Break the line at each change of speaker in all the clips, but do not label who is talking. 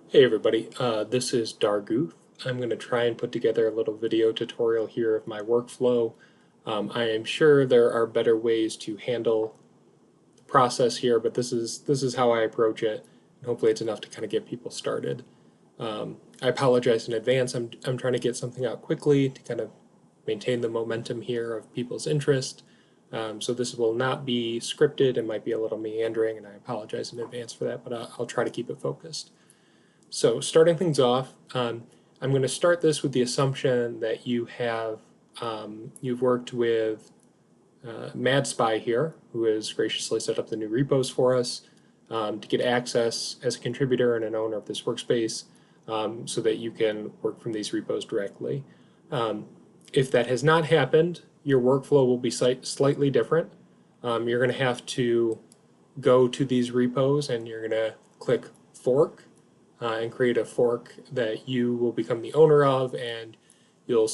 Hey everybody, this is Darguth. I'm going to try and put together a little video tutorial here of my workflow. I am sure there are better ways to handle the process here, but this is how I approach it, and hopefully it's enough to kind of get people started. I apologize in advance. I'm trying to get something out quickly to kind of maintain the momentum here of people's interest. So this will not be scripted. It might be a little meandering, and I apologize in advance for that, but I'll try to keep it focused. So starting things off, I'm going to start this with the assumption that you've worked with MadSpy here, who has graciously set up the new repos for us to get access as a contributor and an owner of this workspace, so that you can work from these repos directly. If that has not happened, your workflow will be slightly different. You're going to have to go to these repos and you're going to click fork and create a fork that you will become the owner of, and you'll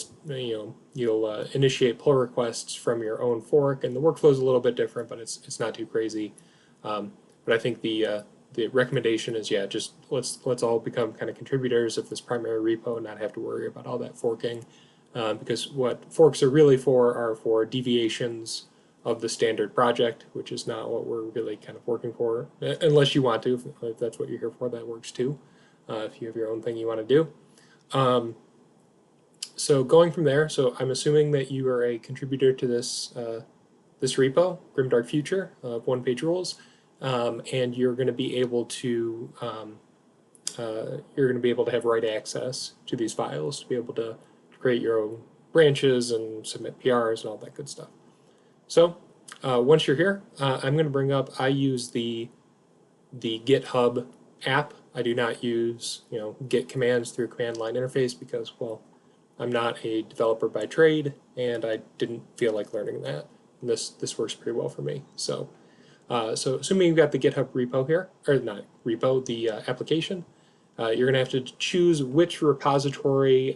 initiate pull requests from your own fork. And the workflow is a little bit different, but it's not too crazy. But I think the recommendation is, yeah, just let's all become kind of contributors of this primary repo and not have to worry about all that forking, because what forks are really for are for deviations of the standard project, which is not what we're really kind of working for. Unless you want to, if that's what you're here for, that works too. If you have your own thing you want to do. So going from there, so I'm assuming that you are a contributor to this this repo, Grimdark Future of OnePageRules, and you're going to be able to have write access to these files to be able to create your own branches and submit PRs and all that good stuff. So once you're here, I'm going to bring up. I use the GitHub app. I do not use Git commands through command line interface because, well, I'm not a developer by trade and I didn't feel like learning that. And this works pretty well for me. So so assuming you've got the GitHub repo here, or not repo, the application, you're going to have to choose which repository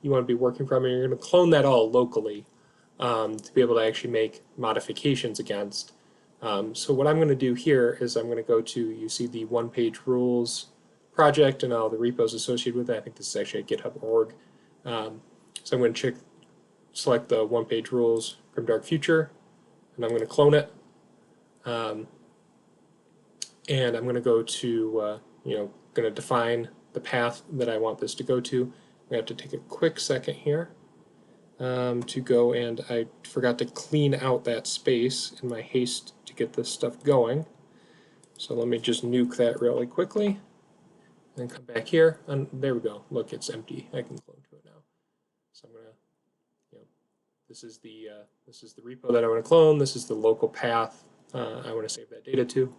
you want to be working from, and you're going to clone that all locally to be able to actually make modifications against. So what I'm going to do here is I'm going to go to, you see the OnePageRules project and all the repos associated with it. I think this is actually a GitHub org. So I'm going to select the OnePageRules Grimdark Future, and I'm going to clone it. And I'm going to go to, going to define the path that I want this to go to. I have to take a quick second here to go, and I forgot to clean out that space in my haste to get this stuff going. So let me just nuke that really quickly and come back here, and there we go. Look, it's empty. I can clone to it now. So I'm gonna, this is the repo that I want to clone. This is the local path I want to save that data to.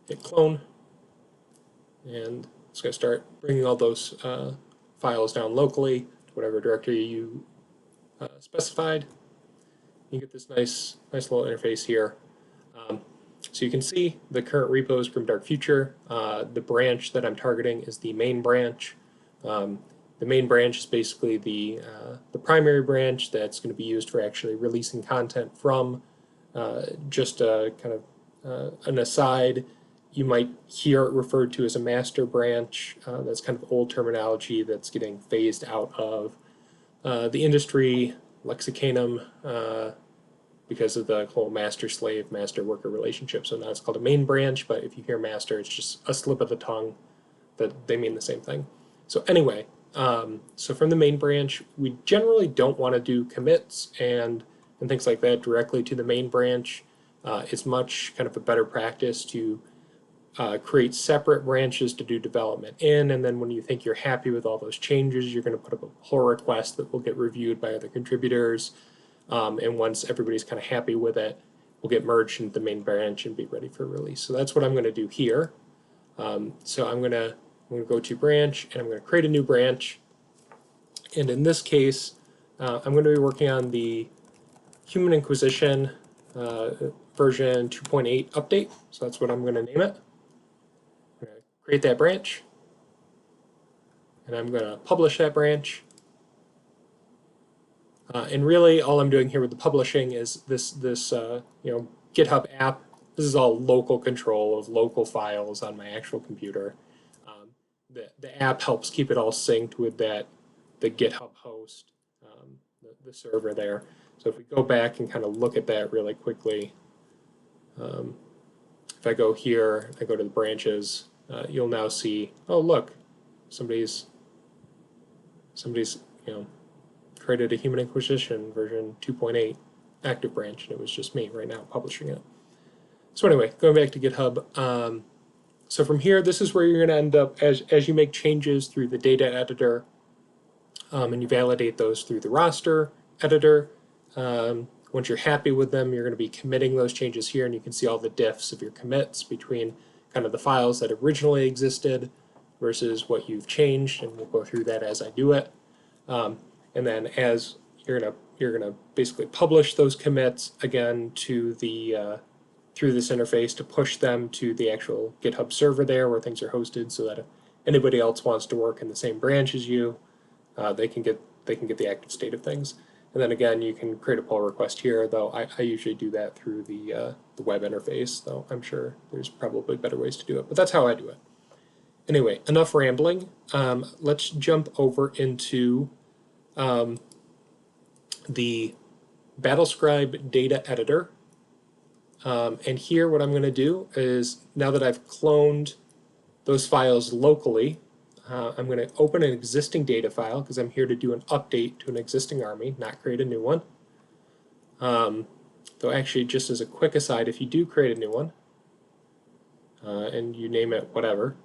Hit clone, and it's going to start bringing all those files down locally to whatever directory you specified. You get this nice little interface here. So you can see the current repo is Grimdark Future. The branch that I'm targeting is the main branch. The main branch is basically the primary branch that's going to be used for actually releasing content from. Just a kind of an aside, you might hear it referred to as a master branch. That's kind of old terminology that's getting phased out of the industry lexicanum because of the whole master-slave, master-worker relationship. So now it's called a main branch, but if you hear master, it's just a slip of the tongue that they mean the same thing. So anyway, so from the main branch, we generally don't want to do commits and things like that directly to the main branch. It's much kind of a better practice to create separate branches to do development in, and then when you think you're happy with all those changes, you're going to put up a pull request that will get reviewed by other contributors, and once everybody's kind of happy with it, we'll get merged into the main branch and be ready for release. So that's what I'm going to do here. So I'm going to go to branch, and I'm going to create a new branch, and in this case, I'm going to be working on the Human Inquisition version 2.8 update, so that's what I'm going to name it. I'm going to create that branch, and I'm going to publish that branch. And really, all I'm doing here with the publishing is this GitHub app. This is all local control of local files on my actual computer. the app helps keep it all synced with the GitHub host, the server there. So if we go back and kind of look at that really quickly, if I go here, I go to the branches, you'll now see, oh look, somebody's created a Human Inquisition version 2.8 active branch, and it was just me right now publishing it. So anyway, going back to GitHub. So from here, this is where you're going to end up as you make changes through the data editor, and you validate those through the roster editor. Once you're happy with them, you're going to be committing those changes here, and you can see all the diffs of your commits between kind of the files that originally existed versus what you've changed, and we'll go through that as I do it. And then as you're gonna basically publish those commits again to the through this interface to push them to the actual GitHub server there where things are hosted, so that if anybody else wants to work in the same branch as you, they can get the active state of things. And then again, you can create a pull request here, though I usually do that through the web interface, though I'm sure there's probably better ways to do it, but that's how I do it. Anyway, enough rambling. Let's jump over into the BattleScribe data editor. And here what I'm going to do is, now that I've cloned those files locally, I'm going to open an existing data file because I'm here to do an update to an existing army, not create a new one. Though actually, just as a quick aside, if you do create a new one, and you name it whatever,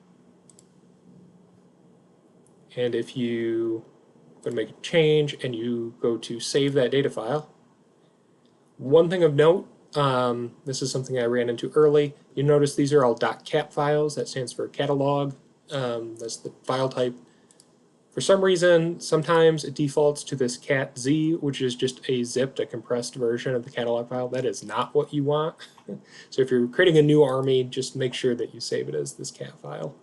and if you go to make a change and you go to save that data file, one thing of note, this is something I ran into early, you notice these are all .cat files. That stands for catalog. That's the file type. For some reason, sometimes it defaults to this cat-z, which is just a zipped, a compressed version of the catalog file. That is not what you want. So if you're creating a new army, just make sure that you save it as this cat file.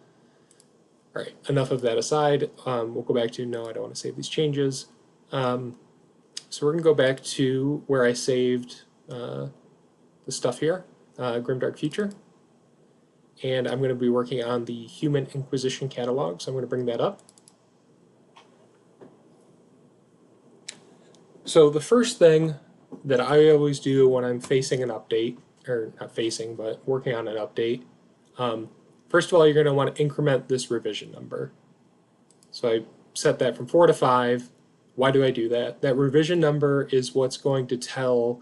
All right, enough of that aside. We'll go back to, no, I don't want to save these changes. So we're going to go back to where I saved the stuff here, Grimdark Future. And I'm going to be working on the Human Inquisition catalog, so I'm going to bring that up. So the first thing that I always do when I'm facing an update, or not facing, but working on an update, first of all, you're going to want to increment this revision number. So I set that from 4 to 5. Why do I do that? That revision number is what's going to tell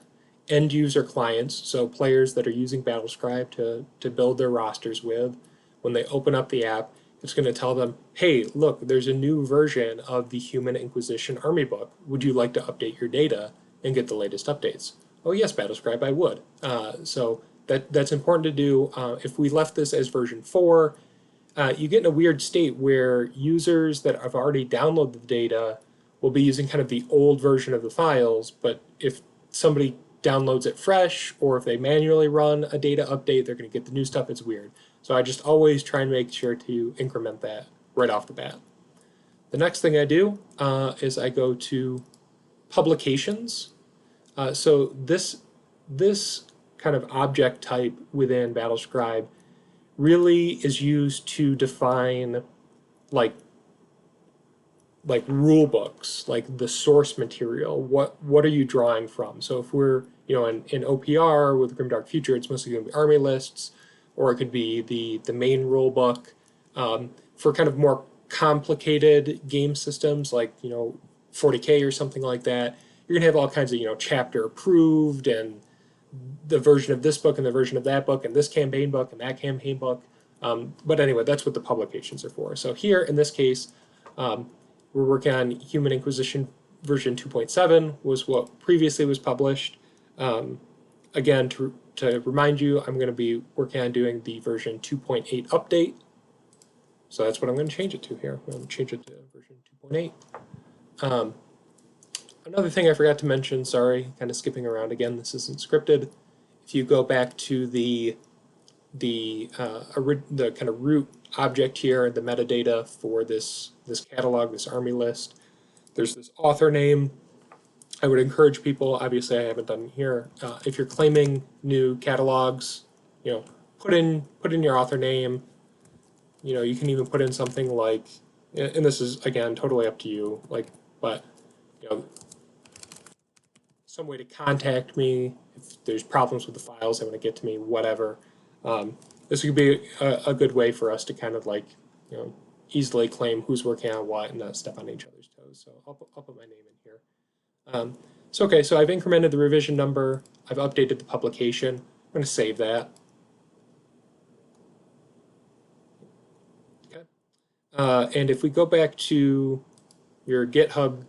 end user clients, so players that are using BattleScribe to build their rosters with, when they open up the app, it's going to tell them, hey, look, there's a new version of the Human Inquisition Army book. Would you like to update your data and get the latest updates? Oh yes, BattleScribe, I would. So that's important to do. If we left this as version 4, you get in a weird state where users that have already downloaded the data will be using kind of the old version of the files, but if somebody downloads it fresh, or if they manually run a data update, they're going to get the new stuff. It's weird. So I just always try and make sure to increment that right off the bat. The next thing I do is I go to publications. So this kind of object type within BattleScribe really is used to define like rule books, like the source material. What are you drawing from? So if we're in OPR with Grimdark Future, it's mostly going to be army lists, or it could be the main rule book. For kind of more complicated game systems like 40K or something like that, you're gonna have all kinds of chapter approved and the version of this book and the version of that book and this campaign book and that campaign book. But anyway, that's what the publications are for. So here in this case, we're working on Human Inquisition version 2.7 was what previously was published. Again, to remind you, I'm going to be working on doing the version 2.8 update. So that's what I'm going to change it to here. I'm going to change it to version 2.8. Another thing I forgot to mention, sorry, kind of skipping around again, this isn't scripted. If you go back to the kind of root object here, the metadata for this catalog, this army list, there's this author name. I would encourage people, obviously I haven't done it here, if you're claiming new catalogs, put in your author name, you can even put in something like, and this is again totally up to you, like, but some way to contact me if there's problems with the files, they want to get to me, whatever. This could be a good way for us to kind of like, easily claim who's working on what and not step on each other's toes. So I'll put my name in here. Okay, so I've incremented the revision number. I've updated the publication. I'm going to save that. Okay. And if we go back to your GitHub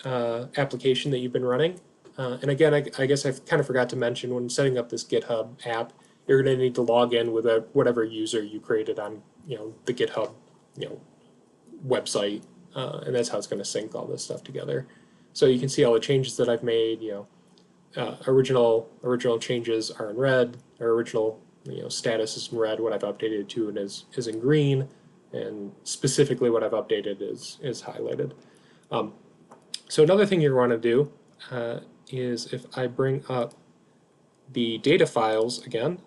application that you've been running, and again, I guess I kind of forgot to mention when setting up this GitHub app, you're going to need to log in with whatever user you created on the GitHub website, and that's how it's going to sync all this stuff together. So you can see all the changes that I've made. Original changes are in red. Our original status is in red. What I've updated it to is in green, and specifically what I've updated is highlighted. So another thing you want to do is if I bring up the data files again,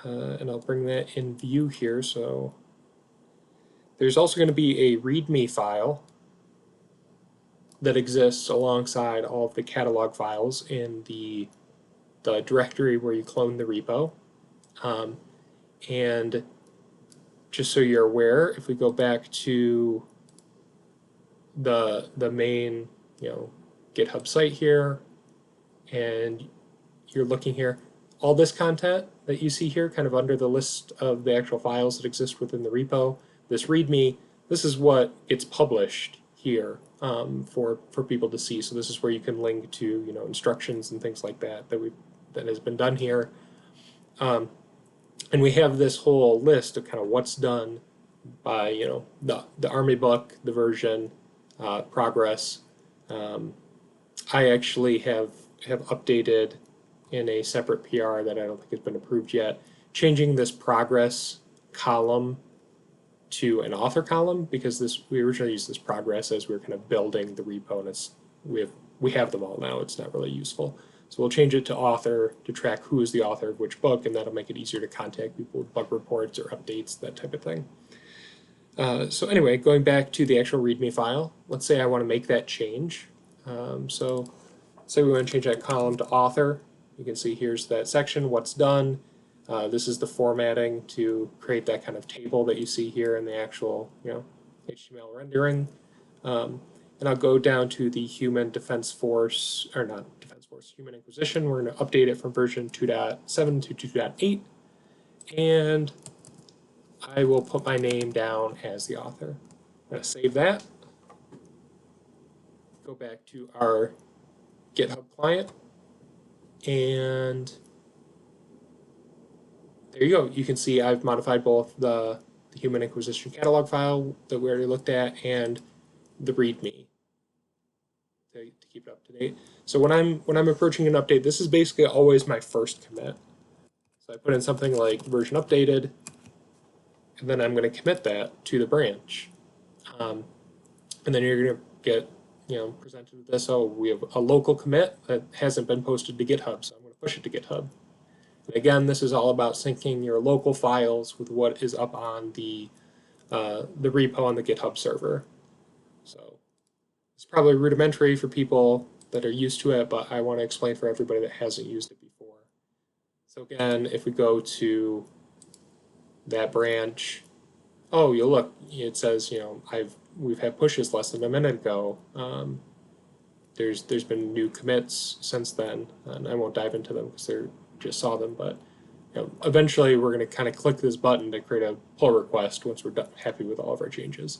and I'll bring that in view here. So there's also going to be a README file that exists alongside all of the catalog files in the directory where you clone the repo. And just so you're aware, if we go back to the main GitHub site here, and you're looking here, all this content that you see here, kind of under the list of the actual files that exist within the repo, this README, this is what gets published here for people to see. So this is where you can link to instructions and things like that that has been done here. And we have this whole list of kind of what's done by the Army book, the version, progress. I actually have updated in a separate PR that I don't think has been approved yet, changing this progress column to an author column, because we originally used this progress as we were kind of building the repo, and we have them all now. It's not really useful. So we'll change it to author to track who is the author of which book, and that'll make it easier to contact people with bug reports or updates, that type of thing. So anyway, going back to the actual README file, let's say I want to make that change. So say we want to change that column to author. You can see here's that section, what's done. This is the formatting to create that kind of table that you see here in the actual HTML rendering. And I'll go down to the Human Defense Force, or not Defense Force, Human Inquisition. We're going to update it from version 2.7 to 2.8. And I will put my name down as the author. I'm going to save that. Go back to our GitHub client. And there you go. You can see I've modified both the Human Inquisition catalog file that we already looked at and the README to keep it up to date. So when I'm approaching an update, this is basically always my first commit. So I put in something like version updated, and then I'm going to commit that to the branch. And then you're going to get presented with this. Oh, we have a local commit that hasn't been posted to GitHub, so I'm going to push it to GitHub. And again, this is all about syncing your local files with what is up on the repo on the GitHub server. So it's probably rudimentary for people that are used to it, but I want to explain for everybody that hasn't used it before. So again, if we go to that branch, oh, you'll look, it says, we've had pushes less than a minute ago. There's been new commits since then, and I won't dive into them because they're just saw them, but eventually we're going to kind of click this button to create a pull request once we're happy with all of our changes.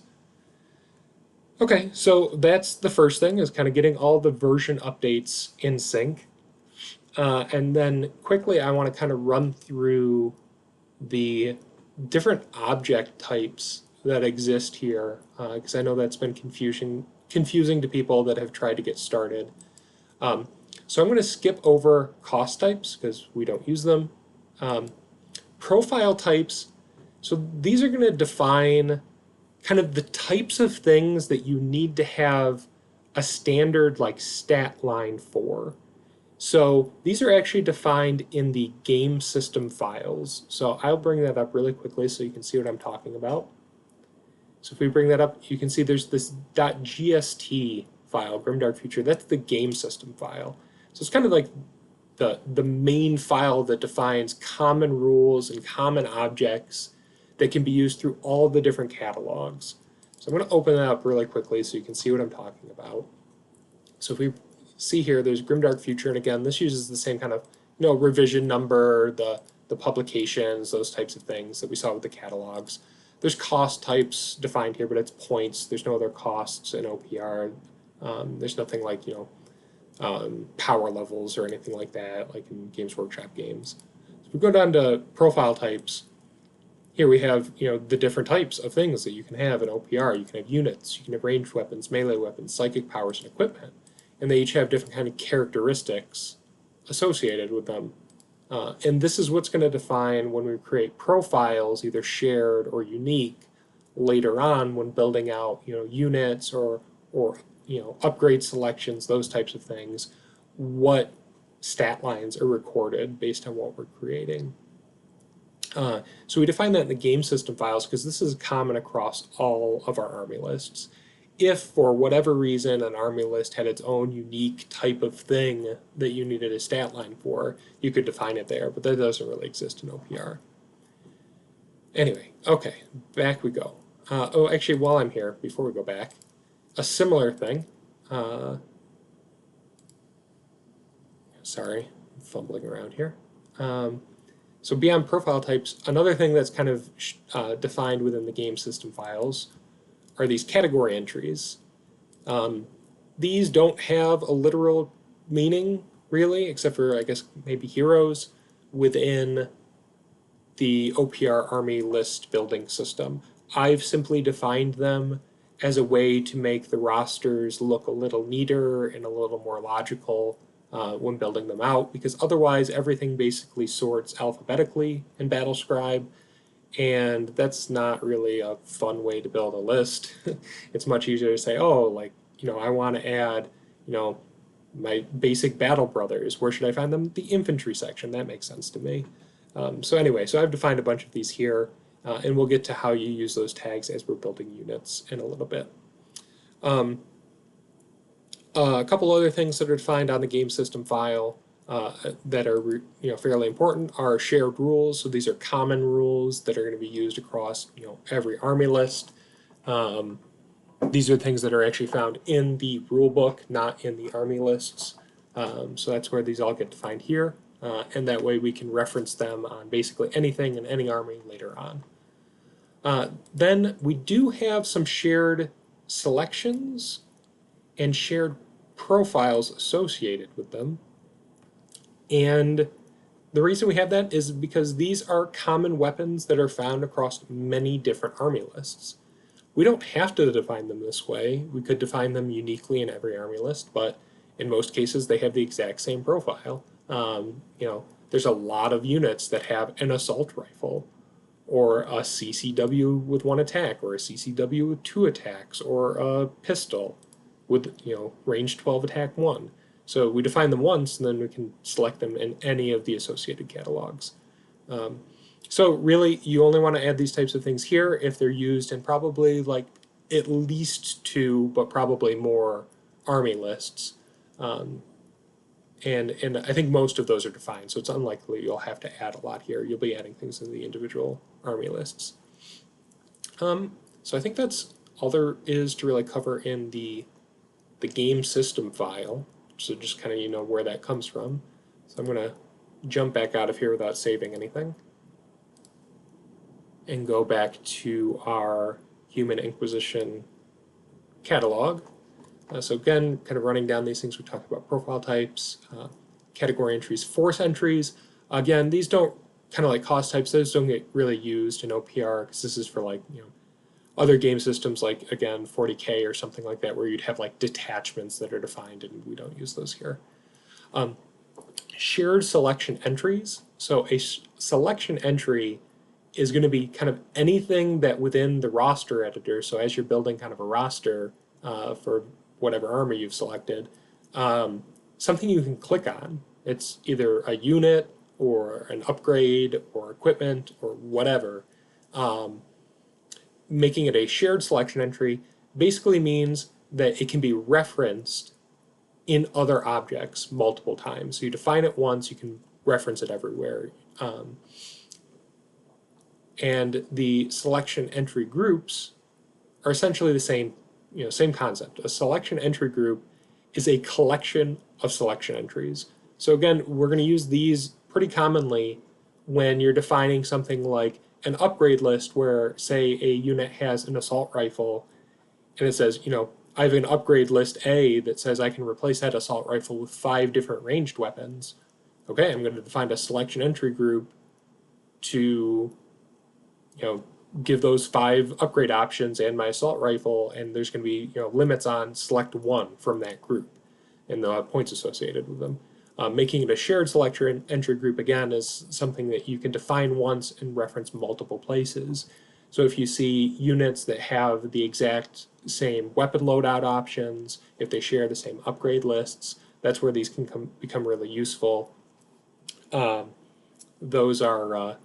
Okay, so that's the first thing, is kind of getting all the version updates in sync. And then quickly I want to kind of run through the different object types that exist here, because I know that's been confusing to people that have tried to get started. So I'm going to skip over cost types because we don't use them. Profile types, so these are going to define kind of the types of things that you need to have a standard like stat line for. So these are actually defined in the game system files. So I'll bring that up really quickly so you can see what I'm talking about. So if we bring that up, you can see there's this .gst file, Grimdark Future. That's the game system file. So it's kind of like the main file that defines common rules and common objects that can be used through all the different catalogs. So I'm going to open that up really quickly so you can see what I'm talking about. So if we see here, there's Grimdark Future, and again, this uses the same kind of revision number, the publications, those types of things that we saw with the catalogs. There's cost types defined here, but it's points. There's no other costs in OPR. There's nothing like power levels or anything like that, like in Games Workshop games. So if we go down to profile types, here we have the different types of things that you can have in OPR. You can have units, you can have ranged weapons, melee weapons, psychic powers, and equipment. And they each have different kind of characteristics associated with them. And this is what's going to define when we create profiles, either shared or unique, later on when building out units or upgrade selections, those types of things, what stat lines are recorded based on what we're creating. So we define that in the game system files because this is common across all of our army lists. If for whatever reason an army list had its own unique type of thing that you needed a stat line for, you could define it there, but that doesn't really exist in OPR. Anyway, okay, back we go. Oh, actually, while I'm here, before we go back, a similar thing. Sorry, I'm fumbling around here. So beyond profile types, another thing that's kind of defined within the game system files are these category entries. These don't have a literal meaning, really, except for, I guess, maybe heroes within the OPR army list building system. I've simply defined them as a way to make the rosters look a little neater and a little more logical when building them out, because otherwise everything basically sorts alphabetically in BattleScribe, and that's not really a fun way to build a list. It's much easier to say, oh, like, I want to add, my basic battle brothers. Where should I find them? The infantry section. That makes sense to me. So anyway, so I've defined a bunch of these here, and we'll get to how you use those tags as we're building units in a little bit. A couple other things that are defined on the game system file that are fairly important are shared rules. So these are common rules that are going to be used across every army list. These are things that are actually found in the rule book, not in the army lists. So that's where these all get defined here, and that way we can reference them on basically anything in any army later on. Then we do have some shared selections and shared profiles associated with them. And the reason we have that is because these are common weapons that are found across many different army lists. We don't have to define them this way. We could define them uniquely in every army list, but in most cases they have the exact same profile. There's a lot of units that have an assault rifle, or a CCW with 1 attack, or a CCW with 2 attacks, or a pistol with range 12 attack 1. So we define them once, and then we can select them in any of the associated catalogs. So really, you only want to add these types of things here if they're used in probably like at least 2, but probably more army lists. And I think most of those are defined, so it's unlikely you'll have to add a lot here. You'll be adding things in the individual army lists. So I think that's all there is to really cover in the game system file. So just kind of where that comes from. So I'm going to jump back out of here without saving anything and go back to our Human Inquisition catalog. So again, kind of running down these things, we talked about profile types, category entries, force entries. Again, these don't, kind of like cost types, those don't get really used in OPR because this is for like, other game systems like, again, 40K or something like that, where you'd have like detachments that are defined, and we don't use those here. Shared selection entries. So a selection entry is going to be kind of anything that within the roster editor, so as you're building kind of a roster for whatever army you've selected, something you can click on It's either a unit or an upgrade or equipment or whatever. Making it a shared selection entry basically means that it can be referenced in other objects multiple times. So you define it once, you can reference it everywhere. And the selection entry groups are essentially the same, same concept. A selection entry group is a collection of selection entries. So again, we're going to use these pretty commonly when you're defining something like an upgrade list where, say, a unit has an assault rifle and it says, I have an upgrade list A that says I can replace that assault rifle with 5 different ranged weapons. Okay, I'm going to define a selection entry group to, give those 5 upgrade options and my assault rifle, and there's going to be, limits on select one from that group, and they'll have points associated with them. Making it a shared selection entry group, again, is something that you can define once and reference multiple places. So if you see units that have the exact same weapon loadout options, if they share the same upgrade lists, that's where these can become really useful. Those are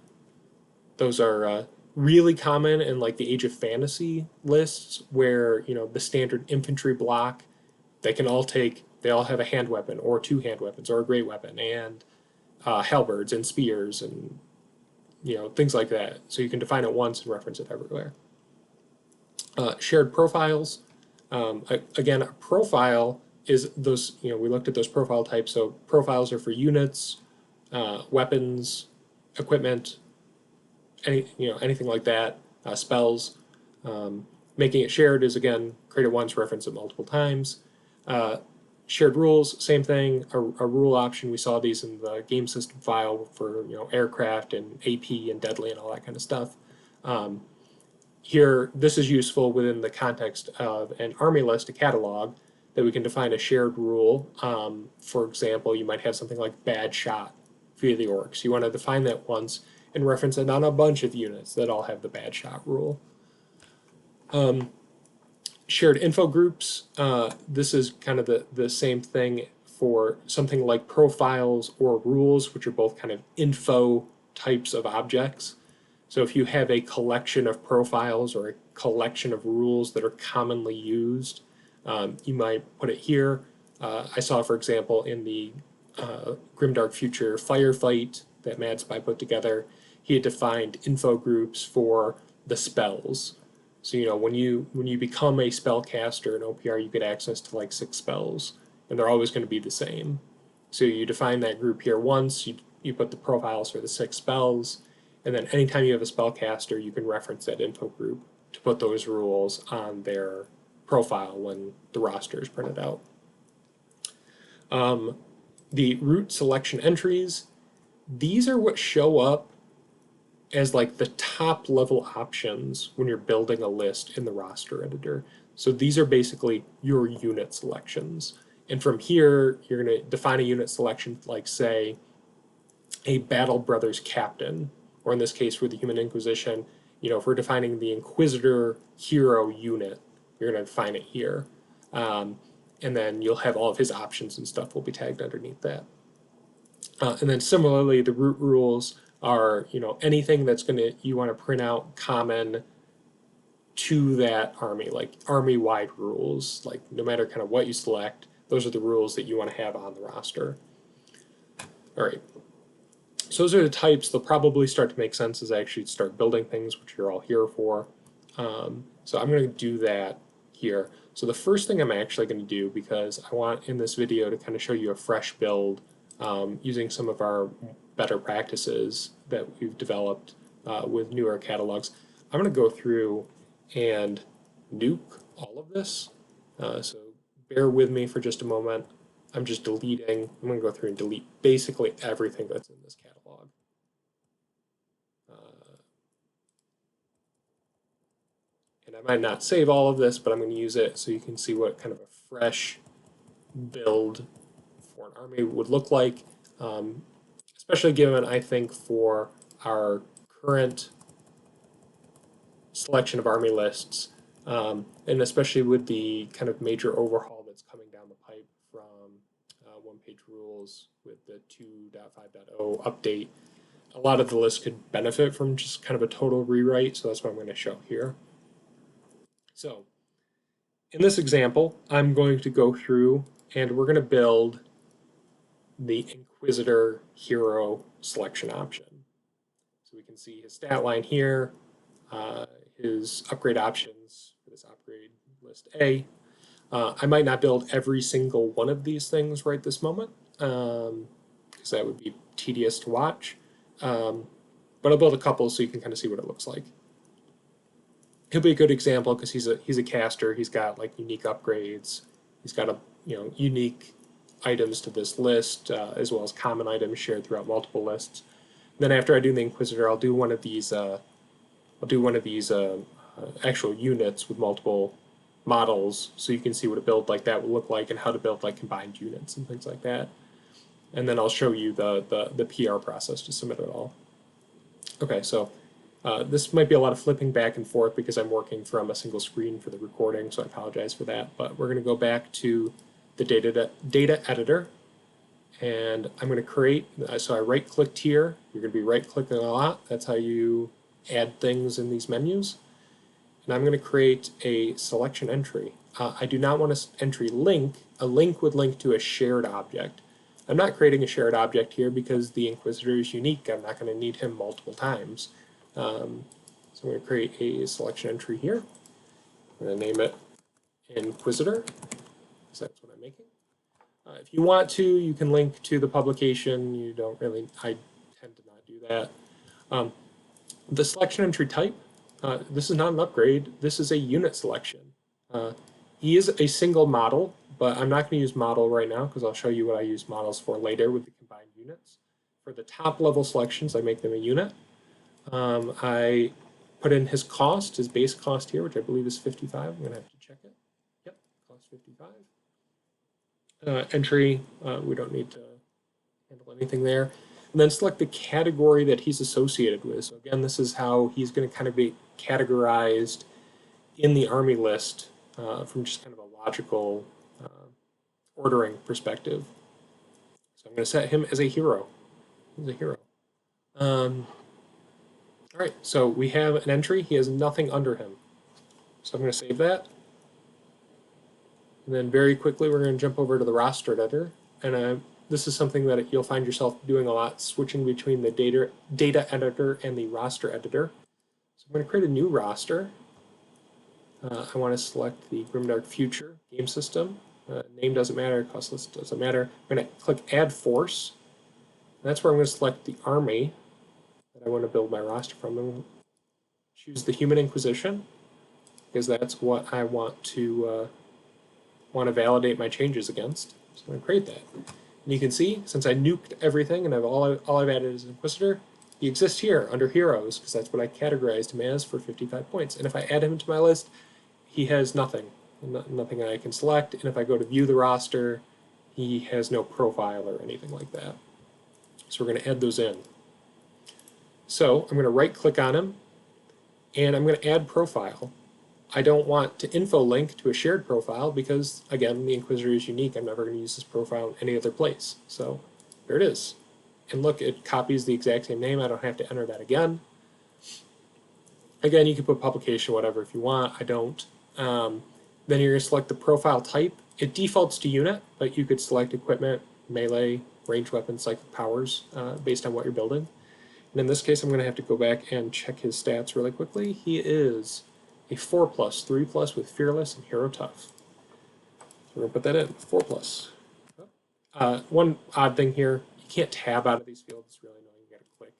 really common in like the Age of Fantasy lists where the standard infantry block, they all have a hand weapon or 2 hand weapons or a great weapon and halberds and spears and things like that. So you can define it once and reference it everywhere. Shared profiles. Again, a profile is those, we looked at those profile types. So profiles are for units, weapons, equipment, anything like that, spells. Making it shared is, again, create it once, reference it multiple times. Shared rules, same thing, a rule option. We saw these in the game system file for aircraft and AP and deadly and all that kind of stuff. Here, this is useful within the context of an army list, a catalog, that we can define a shared rule. For example, you might have something like bad shot via the orcs. You want to define that once and reference it on a bunch of units that all have the bad shot rule. Shared info groups, this is kind of the same thing for something like profiles or rules, which are both kind of info types of objects. So if you have a collection of profiles or a collection of rules that are commonly used, you might put it here. I saw, for example, in the Grimdark Future firefight that Mad Spy put together, he had defined info groups for the spells. So when you become a spellcaster in OPR, you get access to like 6 spells, and they're always going to be the same. So you define that group here once, you put the profiles for the 6 spells, and then anytime you have a spellcaster, you can reference that info group to put those rules on their profile when the roster is printed out. The root selection entries, these are what show up as like the top level options when you're building a list in the roster editor. So these are basically your unit selections. And from here, you're going to define a unit selection like, say, a Battle Brothers captain, or in this case for the Human Inquisition, if we're defining the Inquisitor hero unit, you're going to define it here. And then you'll have all of his options and stuff will be tagged underneath that. And then similarly, the root rules are, anything that's you want to print out common to that army, like army-wide rules, like no matter kind of what you select, those are the rules that you want to have on the roster. All right. So those are the types. They'll probably start to make sense as I actually start building things, which you're all here for. So I'm going to do that here. So the first thing I'm actually going to do, because I want in this video to kind of show you a fresh build using some of our better practices that we've developed with newer catalogs, I'm going to go through and nuke all of this. So bear with me for just a moment. I'm just deleting. I'm going to go through and delete basically everything that's in this catalog. And I might not save all of this, but I'm going to use it so you can see what kind of a fresh build for an army would look like, especially given, I think, for our current selection of army lists, and especially with the kind of major overhaul that's coming down the pipe from OnePageRules with the 2.5.0 update, a lot of the list could benefit from just kind of a total rewrite, so that's what I'm going to show here. So in this example, I'm going to go through and we're going to build the Inquisitor hero selection option. So we can see his stat line here, his upgrade options for this upgrade list A. I might not build every single one of these things right this moment, because that would be tedious to watch. But I'll build a couple so you can kind of see what it looks like. He'll be a good example because he's a caster. He's got like unique upgrades. He's got unique items to this list, as well as common items shared throughout multiple lists. And then after I do the Inquisitor, I'll do one of these. Actual units with multiple models, so you can see what a build like that would look like and how to build like combined units and things like that. And then I'll show you the PR process to submit it all. Okay, so this might be a lot of flipping back and forth because I'm working from a single screen for the recording, so I apologize for that. But we're going to go back to the data editor, and I'm going to create, so I right-clicked here. You're going to be right-clicking a lot. That's how you add things in these menus. And I'm going to create a selection entry. I do not want an entry link. A link would link to a shared object. I'm not creating a shared object here because the Inquisitor is unique. I'm not going to need him multiple times. So I'm going to create a selection entry here. I'm going to name it Inquisitor, because that's what I'm making. If you want to, you can link to the publication. You don't really, I tend to not do that. The selection entry type, this is not an upgrade. This is a unit selection. He is a single model, but I'm not going to use model right now because I'll show you what I use models for later with the combined units. For the top level selections, I make them a unit. I put in his cost, his base cost here, which I believe is 55. I'm going to have to check it. Yep, cost 55. Entry, we don't need to handle anything there. And then select the category that he's associated with. So again, this is how he's going to kind of be categorized in the army list from just kind of a logical ordering perspective. So I'm going to set him as a hero. He's a hero. All right, so we have an entry. He has nothing under him. So I'm going to save that. And then very quickly, we're going to jump over to the roster editor. And this is something that you'll find yourself doing a lot, switching between the data editor and the roster editor. So I'm going to create a new roster. I want to select the Grimdark Future game system. Name doesn't matter, cost list doesn't matter. I'm going to click Add Force. And that's where I'm going to select the army that I want to build my roster from. And choose the Human Inquisition, because that's what I want to validate my changes against. So I'm going to create that. And you can see, since I nuked everything and all I've added is Inquisitor, he exists here under Heroes, because that's what I categorized him as for 55 points. And if I add him to my list, he has nothing. Nothing I can select. And if I go to view the roster, he has no profile or anything like that. So we're going to add those in. So I'm going to right-click on him, and I'm going to add profile. I don't want to info link to a shared profile because, again, the Inquisitor is unique. I'm never going to use this profile in any other place. So there it is. And look, it copies the exact same name. I don't have to enter that again. Again, you can put publication, whatever, if you want. I don't. Then you're going to select the profile type. It defaults to unit, but you could select equipment, melee, ranged weapon, psychic powers, based on what you're building. And in this case, I'm going to have to go back and check his stats really quickly. He is a 4+, 3+ with Fearless and Hero Tough. So we're going to put that in, 4+. One odd thing here, you can't tab out of these fields. It's really annoying. You got to click.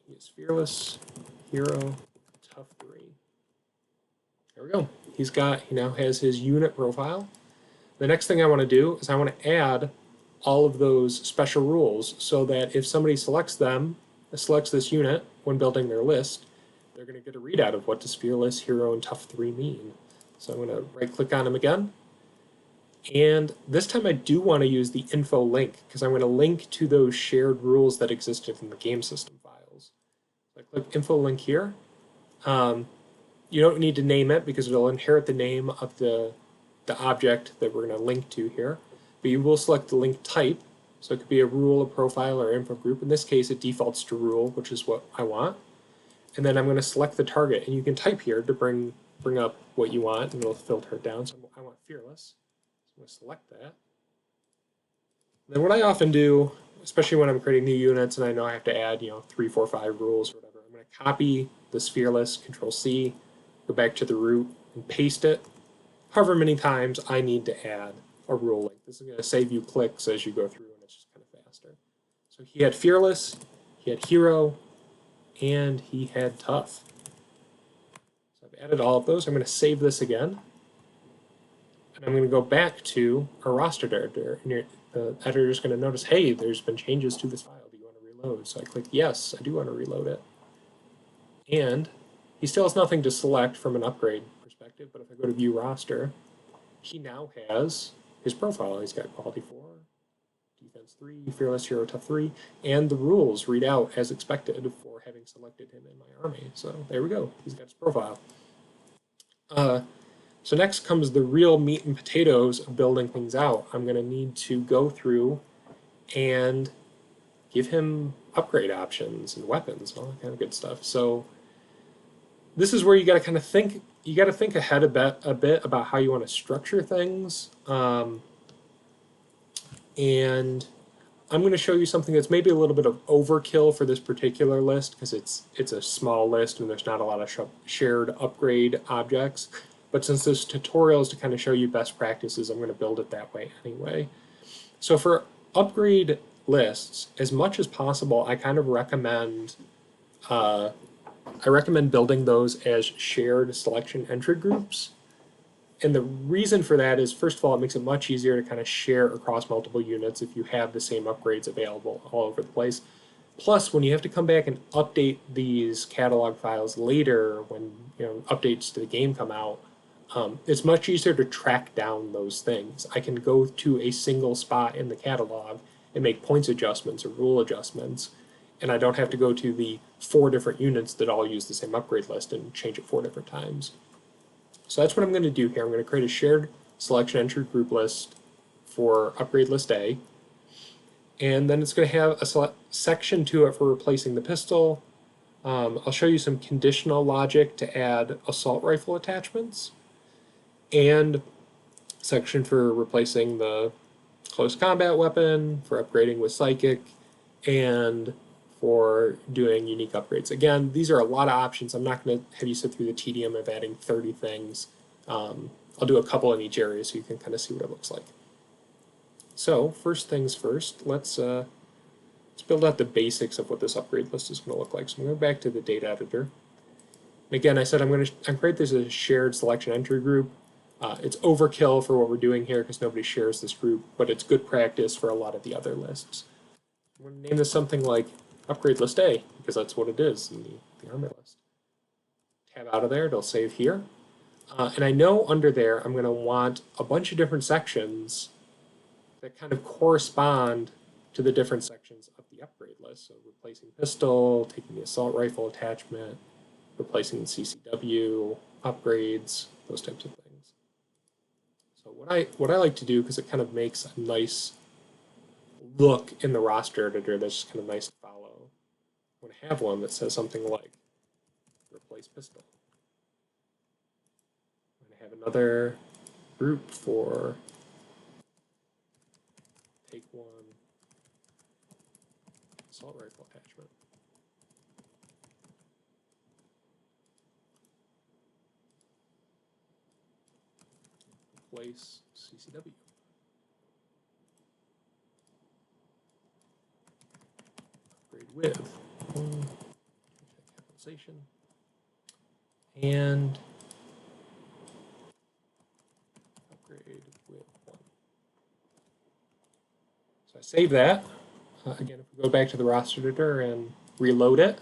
He is Fearless, Hero, Tough 3. There we go. He now has his unit profile. The next thing I want to do is I want to add all of those special rules so that if somebody selects this unit when building their list, they're going to get a readout of what does Fearless, Hero, and Tough 3 mean. So I'm going to right-click on him again. And this time I do want to use the info link because I'm going to link to those shared rules that existed in the game system files. So I click info link here. You don't need to name it because it'll inherit the name of the the object that we're going to link to here, but you will select the link type. So it could be a rule, a profile, or info group. In this case, it defaults to rule, which is what I want. And then I'm going to select the target, and you can type here to bring up what you want, and it'll filter it down. So I want fearless. So I'm going to select that. Then what I often do, especially when I'm creating new units and I know I have to add, 3, 4, 5 rules or whatever, I'm going to copy this fearless, Control-C, go back to the root, and paste it however many times I need to add a rule link. This is going to save you clicks as you go through, and it's just kind of faster. So he had fearless, he had hero, and he had tough. So I've added all of those. I'm going to save this again. And I'm going to go back to our roster editor. And the editor is going to notice, hey, there's been changes to this file. Do you want to reload? So I click yes, I do want to reload it. And he still has nothing to select from an upgrade perspective, but if I go to view roster, he now has his profile. He's got quality 4, defense 3, fearless, hero, tough 3, and the rules read out as expected for having selected him in my army. So there we go. He's got his profile. So next comes the real meat and potatoes of building things out. I'm going to need to go through and give him upgrade options and weapons and all that kind of good stuff. So this is where you got to kind of think. You got to think ahead a bit about how you want to structure things. And I'm going to show you something that's maybe a little bit of overkill for this particular list because it's a small list and there's not a lot of shared upgrade objects. But since this tutorial is to kind of show you best practices, I'm going to build it that way anyway. So for upgrade lists, as much as possible, I kind of recommend building those as shared selection entry groups. And the reason for that is, first of all, it makes it much easier to kind of share across multiple units if you have the same upgrades available all over the place. Plus, when you have to come back and update these catalog files later when updates to the game come out, it's much easier to track down those things. I can go to a single spot in the catalog and make points adjustments or rule adjustments, and I don't have to go to the 4 different units that all use the same upgrade list and change it 4 different times. So that's what I'm going to do here. I'm going to create a shared selection entry group list for upgrade list A, and then it's going to have a section to it for replacing the pistol. I'll show you some conditional logic to add assault rifle attachments, and section for replacing the close combat weapon, for upgrading with psychic, and for doing unique upgrades. Again, these are a lot of options. I'm not going to have you sit through the tedium of adding 30 things. I'll do a couple in each area so you can kind of see what it looks like. So first things first, let's build out the basics of what this upgrade list is going to look like. So I'm going to go back to the data editor. And again, I said I'm create this as a shared selection entry group. It's overkill for what we're doing here because nobody shares this group, but it's good practice for a lot of the other lists. I'm going to name this something like upgrade list A, because that's what it is in the army list. Tab out of there, it'll save here. And I know under there I'm going to want a bunch of different sections that kind of correspond to the different sections of the upgrade list. So replacing pistol, taking the assault rifle attachment, replacing the CCW, upgrades, those types of things. So what I like to do, because it kind of makes a nice look in the roster editor that's just kind of nice to follow, I'm going to have one that says something like replace pistol. I'm going to have another group for take 1 assault rifle attachment. Replace CCW. Upgrade with capitalization and upgrade with 1. So I save that. Again, if we go back to the roster editor and reload it,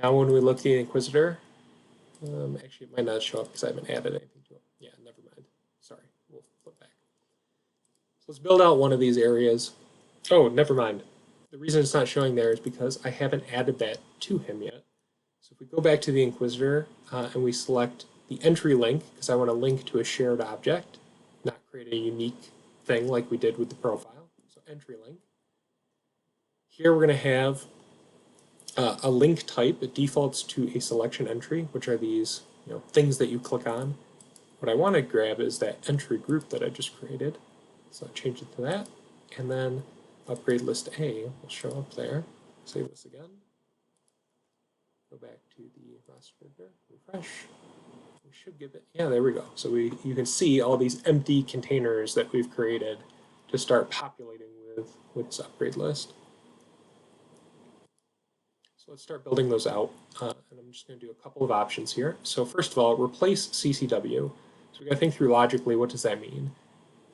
now when we look at the Inquisitor, actually it might not show up because I haven't added anything to it. Yeah, never mind. Sorry, we'll flip back. So let's build out one of these areas. Oh, never mind. The reason it's not showing there is because I haven't added that to him yet. So if we go back to the Inquisitor and we select the entry link, because I want to link to a shared object, not create a unique thing like we did with the profile. So entry link. Here we're going to have a link type. It defaults to a selection entry, which are these things that you click on. What I want to grab is that entry group that I just created. So I'll change it to that. And then upgrade list A will show up there. Save this again. Go back to the roster editor, refresh. We should give it, yeah, there we go. So you can see all these empty containers that we've created to start populating with this upgrade list. So let's start building those out. And I'm just going to do a couple of options here. So first of all, replace CCW. So we got to think through logically, what does that mean?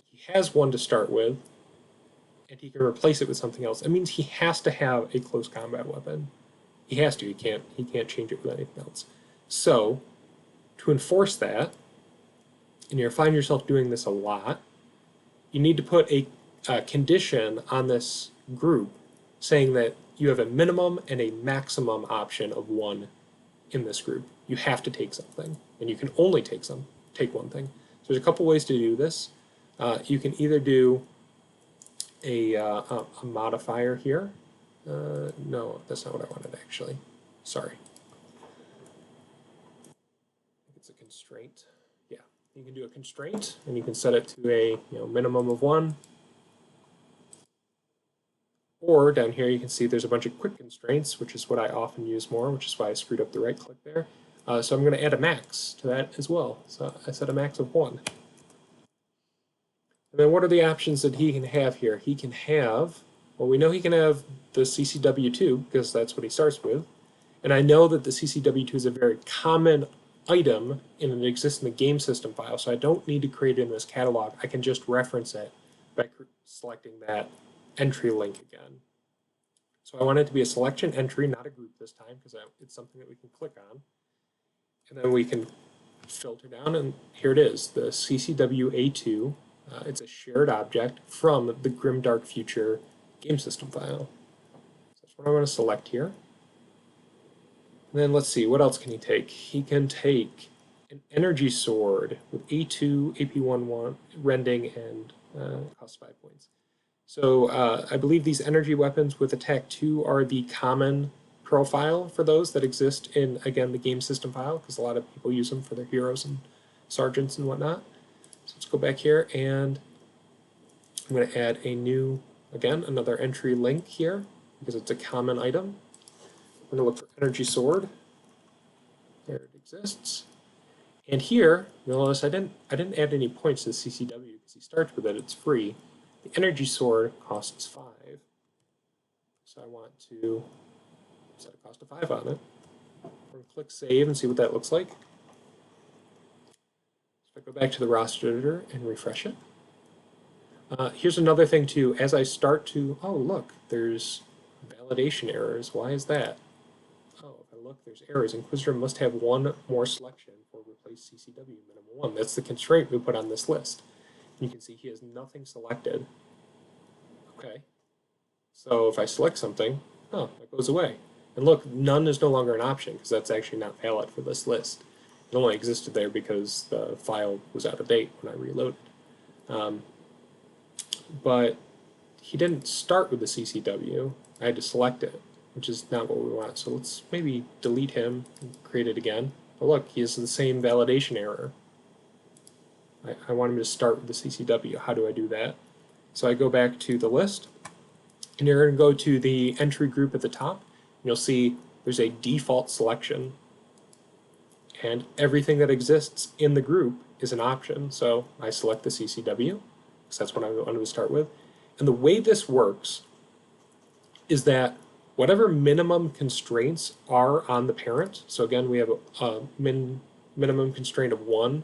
He has one to start with, and he can replace it with something else. It means he has to have a close combat weapon. He has to. He can't change it with anything else. So to enforce that, and you'll find yourself doing this a lot, you need to put a condition on this group saying that you have a minimum and a maximum option of one in this group. You have to take something, and you can only take one thing. So there's a couple ways to do this. You can either do a modifier here. No, that's not what I wanted actually. Sorry. It's a constraint. Yeah, you can do a constraint, and you can set it to a minimum of one. Or down here you can see there's a bunch of quick constraints, which is what I often use more, which is why I screwed up the right click there. So I'm going to add a max to that as well. So I set a max of 1. And then what are the options that he can have here? He can have, well, we know he can have the CCW2 because that's what he starts with. And I know that the CCW2 is a very common item and it exists in the game system file, so I don't need to create it in this catalog. I can just reference it by selecting that entry link again. So I want it to be a selection entry, not a group this time, because it's something that we can click on. And then we can filter down, and here it is, the CCWA2. It's a shared object from the Grimdark Future game system file. So that's what I want to select here. And then let's see, what else can he take? He can take an energy sword with A2, AP1 rending, and cost 5 points. So I believe these energy weapons with attack 2 are the common profile for those that exist in, again, the game system file, because a lot of people use them for their heroes and sergeants and whatnot. So let's go back here, and I'm going to add a new, again, another entry link here, because it's a common item. I'm going to look for energy sword. There it exists. And here, you'll notice I didn't add any points to the CCW because he starts with it, it's free. The energy sword costs 5. So I want to set a cost of 5 on it. I'm going to click save and see what that looks like. So I go back to the roster editor and refresh it. Here's another thing too, as I start to, oh look, there's validation errors. Why is that? Oh, if I look, there's errors. Inquisitor must have one more selection for replace CCW minimum 1. That's the constraint we put on this list. You can see he has nothing selected. Okay, so if I select something, oh, that goes away. And look, none is no longer an option because that's actually not valid for this list. It only existed there because the file was out of date when I reloaded. But he didn't start with the CCW. I had to select it, which is not what we want. So let's maybe delete him and create it again. But look, he has the same validation error. I want him to start with the CCW. How do I do that? So I go back to the list, and you're going to go to the entry group at the top, and you'll see there's a default selection, and everything that exists in the group is an option. So I select the CCW, because that's what I wanted to start with. And the way this works is that whatever minimum constraints are on the parent, so again, we have a minimum constraint of 1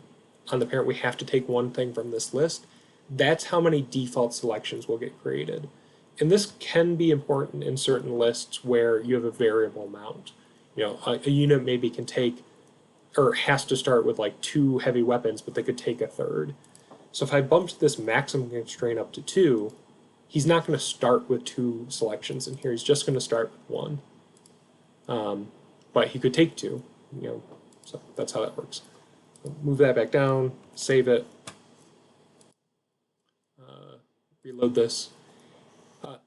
on the parent, we have to take one thing from this list. That's how many default selections will get created. And this can be important in certain lists where you have a variable amount. A unit maybe can take, or has to start with like 2 heavy weapons, but they could take a third. So if I bumped this maximum constraint up to 2, he's not going to start with 2 selections in here. He's just going to start with 1. But he could take 2, so that's how that works. Move that back down, save it, reload this.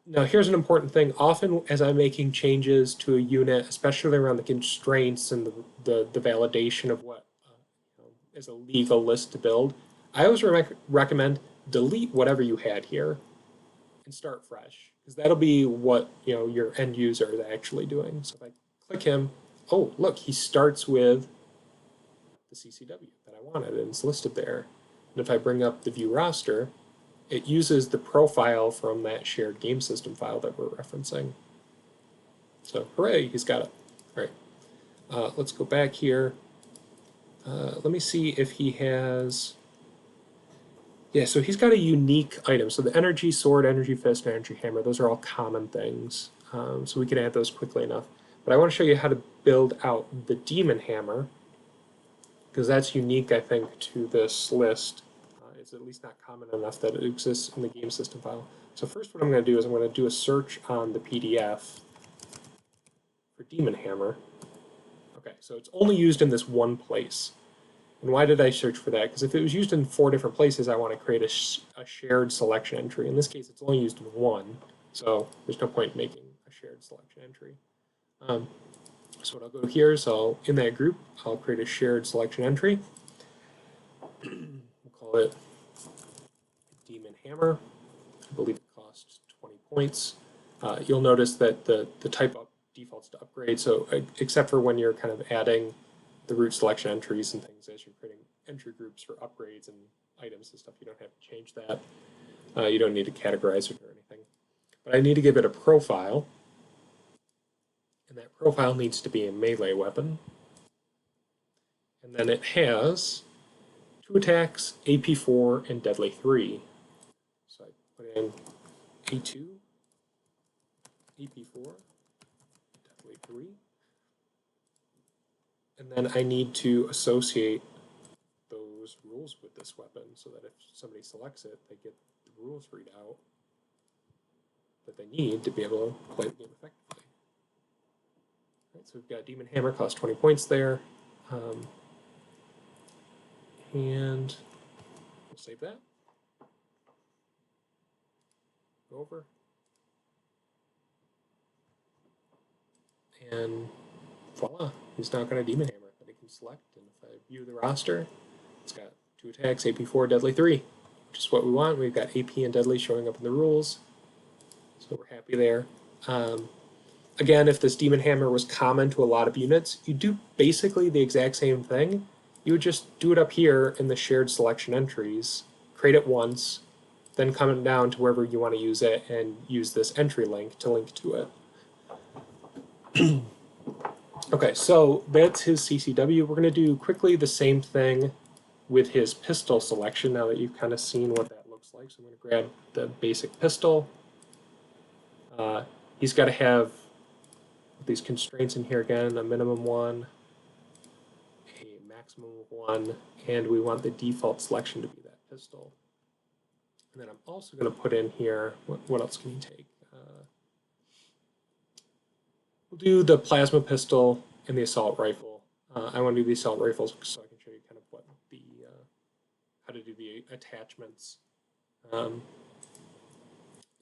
Now here's an important thing. Often as I'm making changes to a unit, especially around the constraints and the validation of what is a legal list to build, I always recommend delete whatever you had here and start fresh, because that'll be what your end user is actually doing. So if I click him, oh look, he starts with the CCW that I wanted and it's listed there. And if I bring up the view roster, it uses the profile from that shared game system file that we're referencing. So hooray, he's got it. All right, let's go back here. Let me see if he has, yeah, so he's got a unique item. So the energy sword, energy fist, and energy hammer, those are all common things. So we can add those quickly enough. But I want to show you how to build out the Daemon Hammer, because that's unique, I think, to this list. It's at least not common enough that it exists in the game system file. So first what I'm going to do is I'm going to do a search on the PDF for Daemon Hammer. Okay, so it's only used in this one place. And why did I search for that? Because if it was used in 4 different places, I want to create a shared selection entry. In this case, it's only used in 1, so there's no point in making a shared selection entry. So what I'll go here is in that group, I'll create a shared selection entry. We'll call it Daemon Hammer. I believe it costs 20 points. You'll notice that the type up defaults to upgrade, so except for when you're kind of adding the root selection entries and things as you're creating entry groups for upgrades and items and stuff, you don't have to change that. You don't need to categorize it or anything. But I need to give it a profile, and that profile needs to be a melee weapon. And then it has 2 attacks, AP 4, and deadly 3. So I put in A2, AP 4, deadly 3. And then I need to associate those rules with this weapon so that if somebody selects it, they get the rules readout that they need to be able to play the game effectively. Right, so we've got Daemon Hammer, cost 20 points there. And we'll save that. Go over. And voila, he's now got a Daemon Hammer that he can select. And if I view the roster, it's got 2 attacks, AP 4, deadly 3, which is what we want. We've got AP and deadly showing up in the rules, so we're happy there. Again, if this Daemon Hammer was common to a lot of units, you do basically the exact same thing. You would just do it up here in the shared selection entries, create it once, then come down to wherever you want to use it and use this entry link to link to it. Okay, so that's his CCW. We're going to do quickly the same thing with his pistol selection now that you've kind of seen what that looks like. So I'm going to grab the basic pistol. He's got to have these constraints in here again, a minimum 1, a maximum of 1, and we want the default selection to be that pistol. And then I'm also going to put in here, what else can he take? We'll do the plasma pistol and the assault rifle. I want to do the assault rifles so I can show you kind of what the how to do the attachments.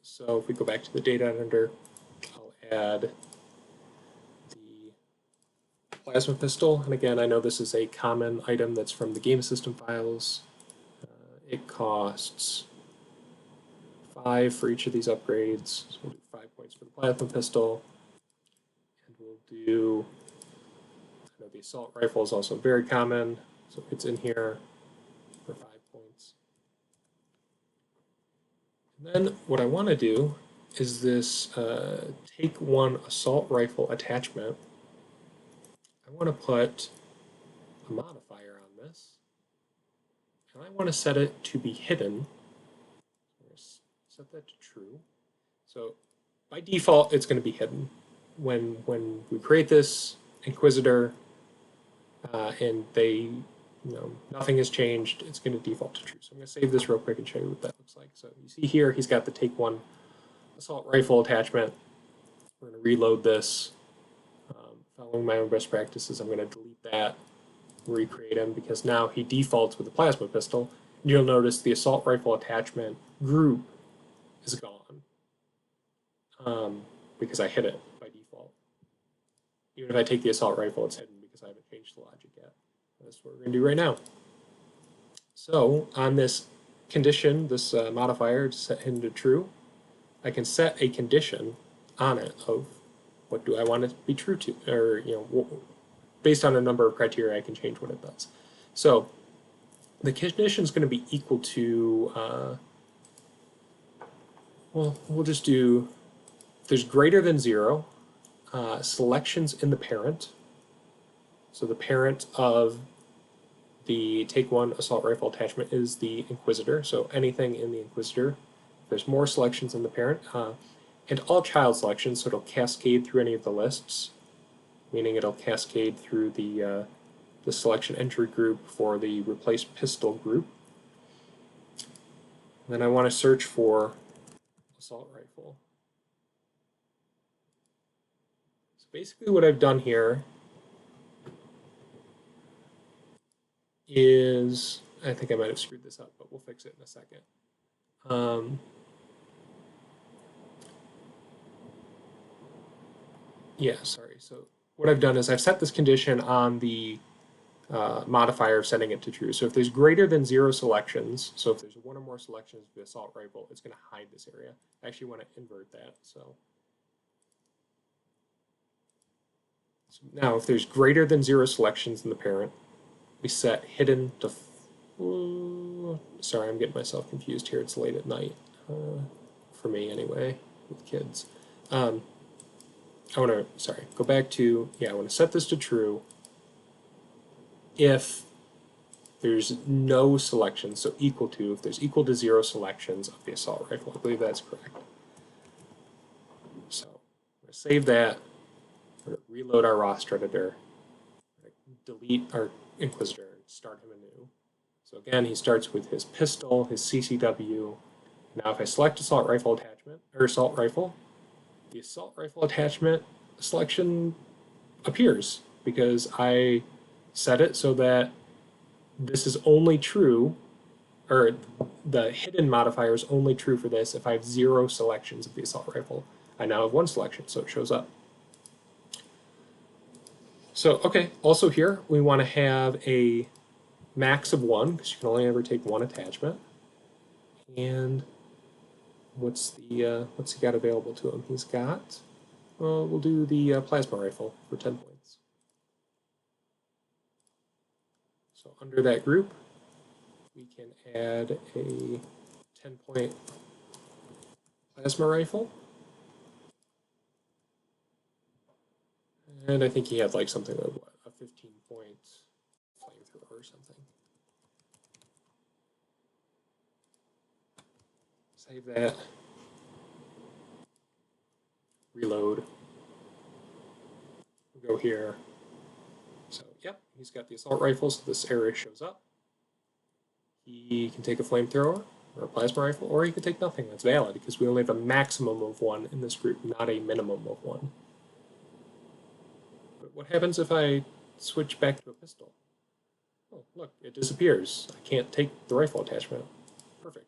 So if we go back to the data editor, I'll add the plasma pistol. And again, I know this is a common item that's from the game system files. It costs 5 for each of these upgrades. So we'll do 5 points for the plasma pistol. And we'll do, I know the assault rifle is also very common, so it's in here for 5 points. And then what I want to do is this take 1 assault rifle attachment. I want to put a modifier on this, and I want to set it to be hidden. I'm going to set that to true. So by default, it's going to be hidden. When we create this Inquisitor and nothing has changed, it's going to default to true. So I'm going to save this real quick and show you what that looks like. So you see here, he's got the take 1 assault rifle attachment. We're going to reload this. Following my own best practices, I'm going to delete that. recreate him because now he defaults with a plasma pistol. And you'll notice the assault rifle attachment group is gone because I hid it by default. Even if I take the assault rifle, it's hidden because I haven't changed the logic yet. That's what we're going to do right now. So on this condition, this modifier to set hidden to true, I can set a condition on it of what do I want it to be true to, or based on a number of criteria, I can change what it does. So the condition is going to be equal to, well, we'll just do, if there's greater than 0, selections in the parent. So the parent of the Take 1 assault rifle attachment is the Inquisitor, so anything in the Inquisitor. There's more selections in the parent, and all child selections, so it'll cascade through any of the lists, meaning it'll cascade through the selection entry group for the replace pistol group. And then I want to search for assault rifle. So basically what I've done here is, I think I might have screwed this up, but we'll fix it in a second. Yeah, sorry. So what I've done is I've set this condition on the modifier of setting it to true. So if there's greater than 0 selections, so if there's 1 or more selections of the assault rifle, it's going to hide this area. I actually want to invert that. So now if there's greater than 0 selections in the parent, we set hidden to, sorry, I'm getting myself confused here. It's late at night, for me anyway, with kids. I want to, sorry, go back to, I want to set this to true if there's no selections, so equal to, if there's equal to 0 selections of the assault rifle. I believe that's correct. So I'm going to save that, we're going to reload our roster editor, delete our Inquisitor, and start him anew. So again, he starts with his pistol, his CCW. Now if I select assault rifle attachment, or assault rifle, the assault rifle attachment selection appears because I set it so that this is only true, or the hidden modifier is only true for this if I have 0 selections of the assault rifle. I now have 1 selection, so it shows up. So, okay, also here we want to have a max of 1 because you can only ever take 1 attachment. And what's he got available to him? He's got, we'll do the plasma rifle for 10 points. So under that group, we can add a 10-point plasma rifle. And I think he had like something like what, a 15-point flamethrower or something. Save that. Reload. We'll go here. So, yep, he's got the assault rifle, so this area shows up. He can take a flamethrower or a plasma rifle, or he can take nothing. That's valid because we only have a maximum of 1 in this group, not a minimum of 1. But what happens if I switch back to a pistol? Oh, look, it disappears. I can't take the rifle attachment. Perfect.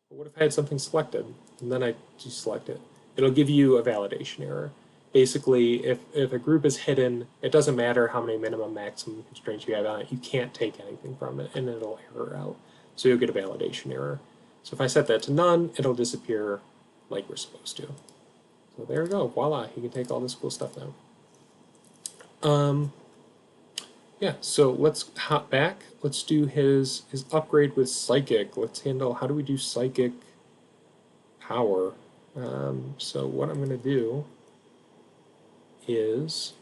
But what if I had something selected, and then I deselect it? It'll give you a validation error. Basically, if a group is hidden, it doesn't matter how many minimum maximum constraints you have on it, you can't take anything from it, and it'll error out. So you'll get a validation error. So if I set that to none, it'll disappear like we're supposed to. So there we go, voila, he can take all this cool stuff now. Yeah, so let's hop back. Let's do his upgrade with Psychic. Let's handle, how do we do Psychic power? So what I'm going to do is,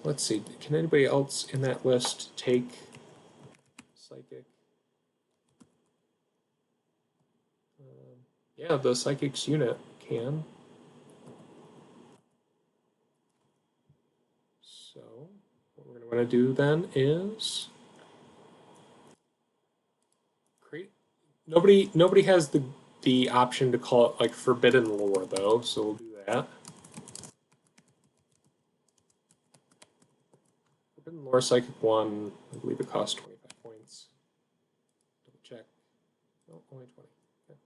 let's see, can anybody else in that list take Psychic? Yeah, the Psychics unit can. So what we're going to want to do then is create. Nobody has the option to call it like forbidden lore though, so we'll do that. Forbidden Lore Psychic 1, I believe it costs 25 points. Double check. No, only 20. Okay.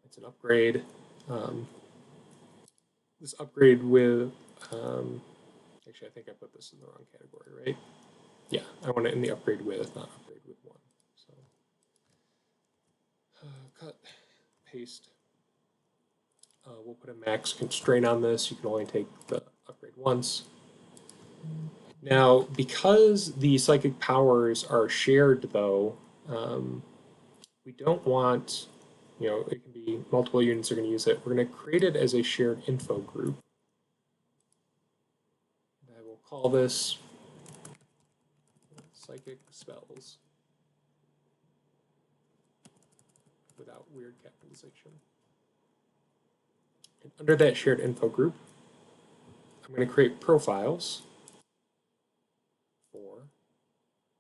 It's an upgrade. This upgrade with, actually I think I put this in the wrong category, right? Yeah, I want it in the upgrade with, not upgrade with 1. So, cut, paste. We'll put a max constraint on this. You can only take the upgrade once. Now, because the psychic powers are shared, though, we don't want, it can be multiple units are going to use it. We're going to create it as a shared info group. And I will call this psychic spells without weird capitalization. And under that shared info group, I'm going to create profiles for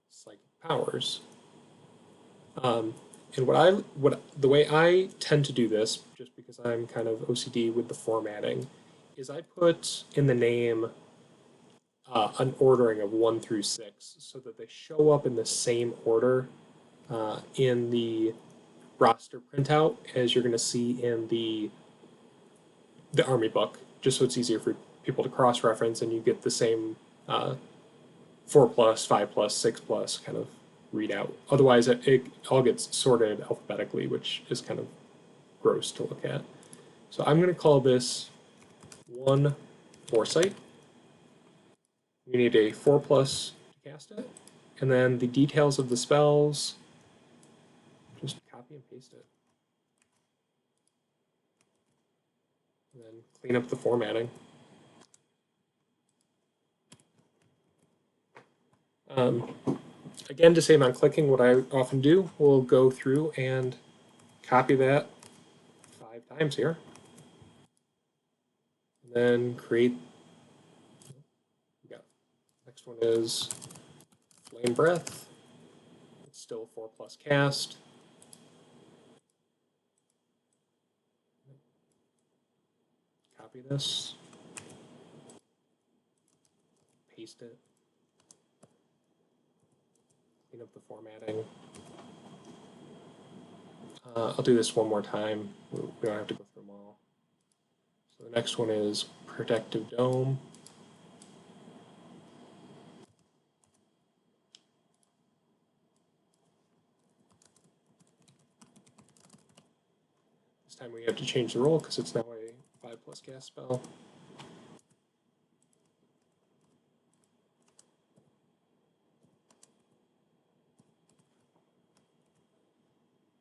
psychic powers. And the way I tend to do this, just because I'm kind of OCD with the formatting, is I put in the name an ordering of 1 through 6 so that they show up in the same order in the roster printout as you're going to see in the army book, just so it's easier for people to cross-reference and you get the same 4+, 5+, 6+ kind of readout. Otherwise, it all gets sorted alphabetically, which is kind of gross to look at. So I'm going to call this 1 Foresight. We need a 4+ to cast it. And then the details of the spells, just copy and paste it. And then clean up the formatting. Again, to save on clicking, what I often do, we'll go through and copy that 5 times here. And then create, next one is Flame Breath. It's still a 4+ cast. Copy this. Paste it. Clean up the formatting. I'll do this one more time. We don't have to go through them all. So the next one is Protective Dome. This time we have to change the role because it's now a 5+ cast spell.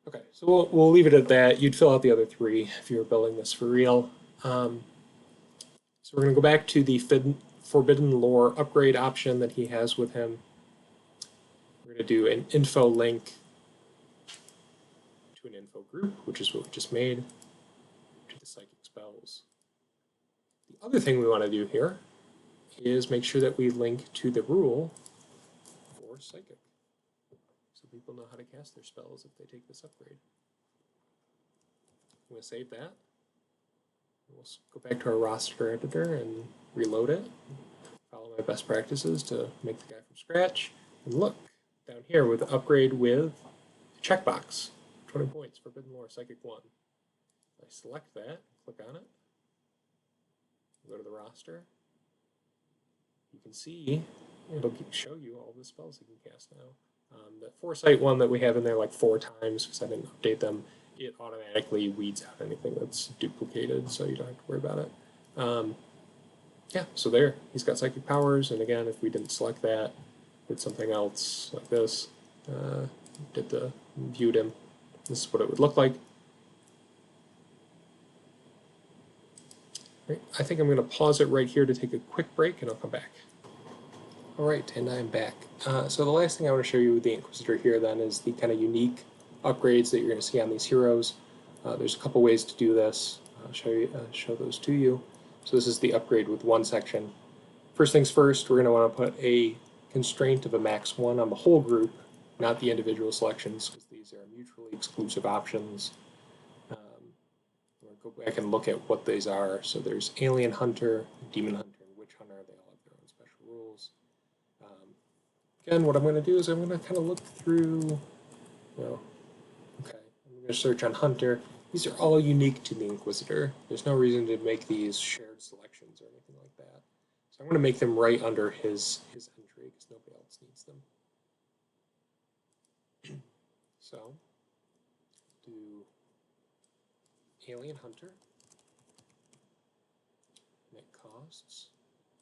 Okay, so we'll leave it at that. You'd fill out the other 3 if you were building this for real. So we're going to go back to the Forbidden Lore upgrade option that he has with him. We're going to do an info link to an info group, which is what we just made, to the psychic spells. The other thing we want to do here is make sure that we link to the rule for psychic, so people know how to cast their spells if they take this upgrade. I'm going to save that. We'll go back to our roster editor and reload it. Follow my best practices to make the guy from scratch. And look, down here with the upgrade with a checkbox, 20 points, Forbidden Lore Psychic 1. I select that, click on it, go to the roster. You can see it'll show you all the spells you can cast now. The Foresight one that we have in there like 4 times because I didn't update them, it automatically weeds out anything that's duplicated, so you don't have to worry about it. Yeah, so there, he's got psychic powers, and again, if we didn't select that, did something else like this, viewed him, this is what it would look like. Right, I think I'm going to pause it right here to take a quick break, and I'll come back. Alright, and I'm back. So the last thing I want to show you with the Inquisitor here then is the kind of unique upgrades that you're going to see on these heroes. There's a couple ways to do this. I'll show those to you. So this is the upgrade with 1 section. First things first, we're going to want to put a constraint of a max 1 on the whole group, not the individual selections, because these are mutually exclusive options. We'll go back and look at what these are. So there's Alien Hunter, Demon Hunter, and Witch Hunter. They Again, what I'm going to do is I'm going to kind of look through, well, okay, I'm going to search on Hunter. These are all unique to the Inquisitor. There's no reason to make these shared selections or anything like that. So I'm going to make them right under his entry because nobody else needs them. So do Alien Hunter, net costs.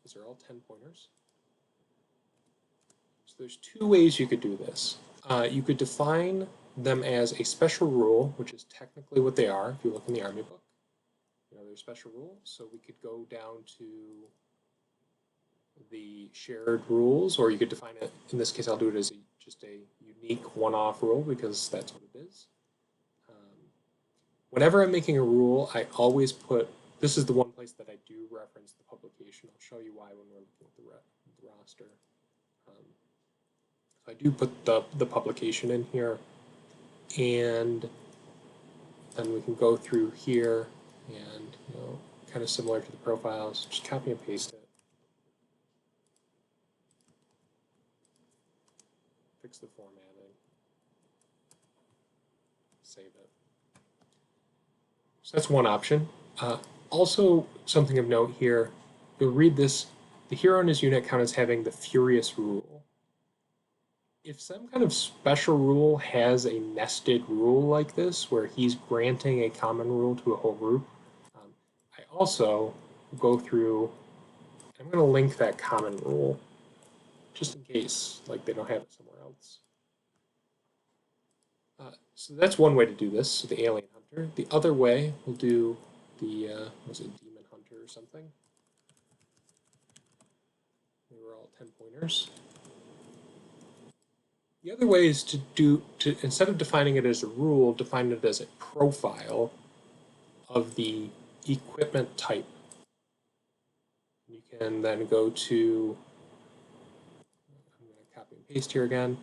These are all 10 pointers. So there's two ways you could do this. You could define them as a special rule, which is technically what they are if you look in the Army book. They're special rules, so we could go down to the shared rules, or you could define it, in this case I'll do it as just a unique one-off rule because that's what it is. Whenever I'm making a rule, I always put, this is the one place that I do reference the publication. I'll show you why when we're looking at the roster. So I do put the publication in here, and then we can go through here and, kind of similar to the profiles, just copy and paste it. Fix the formatting. Save it. So that's one option. Also, something of note here, you'll read this, the hero in his unit count as having the Furious rule. If some kind of special rule has a nested rule like this, where he's granting a common rule to a whole group, I also go through, I'm going to link that common rule, just in case like they don't have it somewhere else. So that's one way to do this, so the Alien Hunter. The other way, we'll do the, was it Demon Hunter or something? They were all 10 pointers. The other way is to instead of defining it as a rule, define it as a profile of the equipment type. You can then go to, I'm going to copy and paste here again.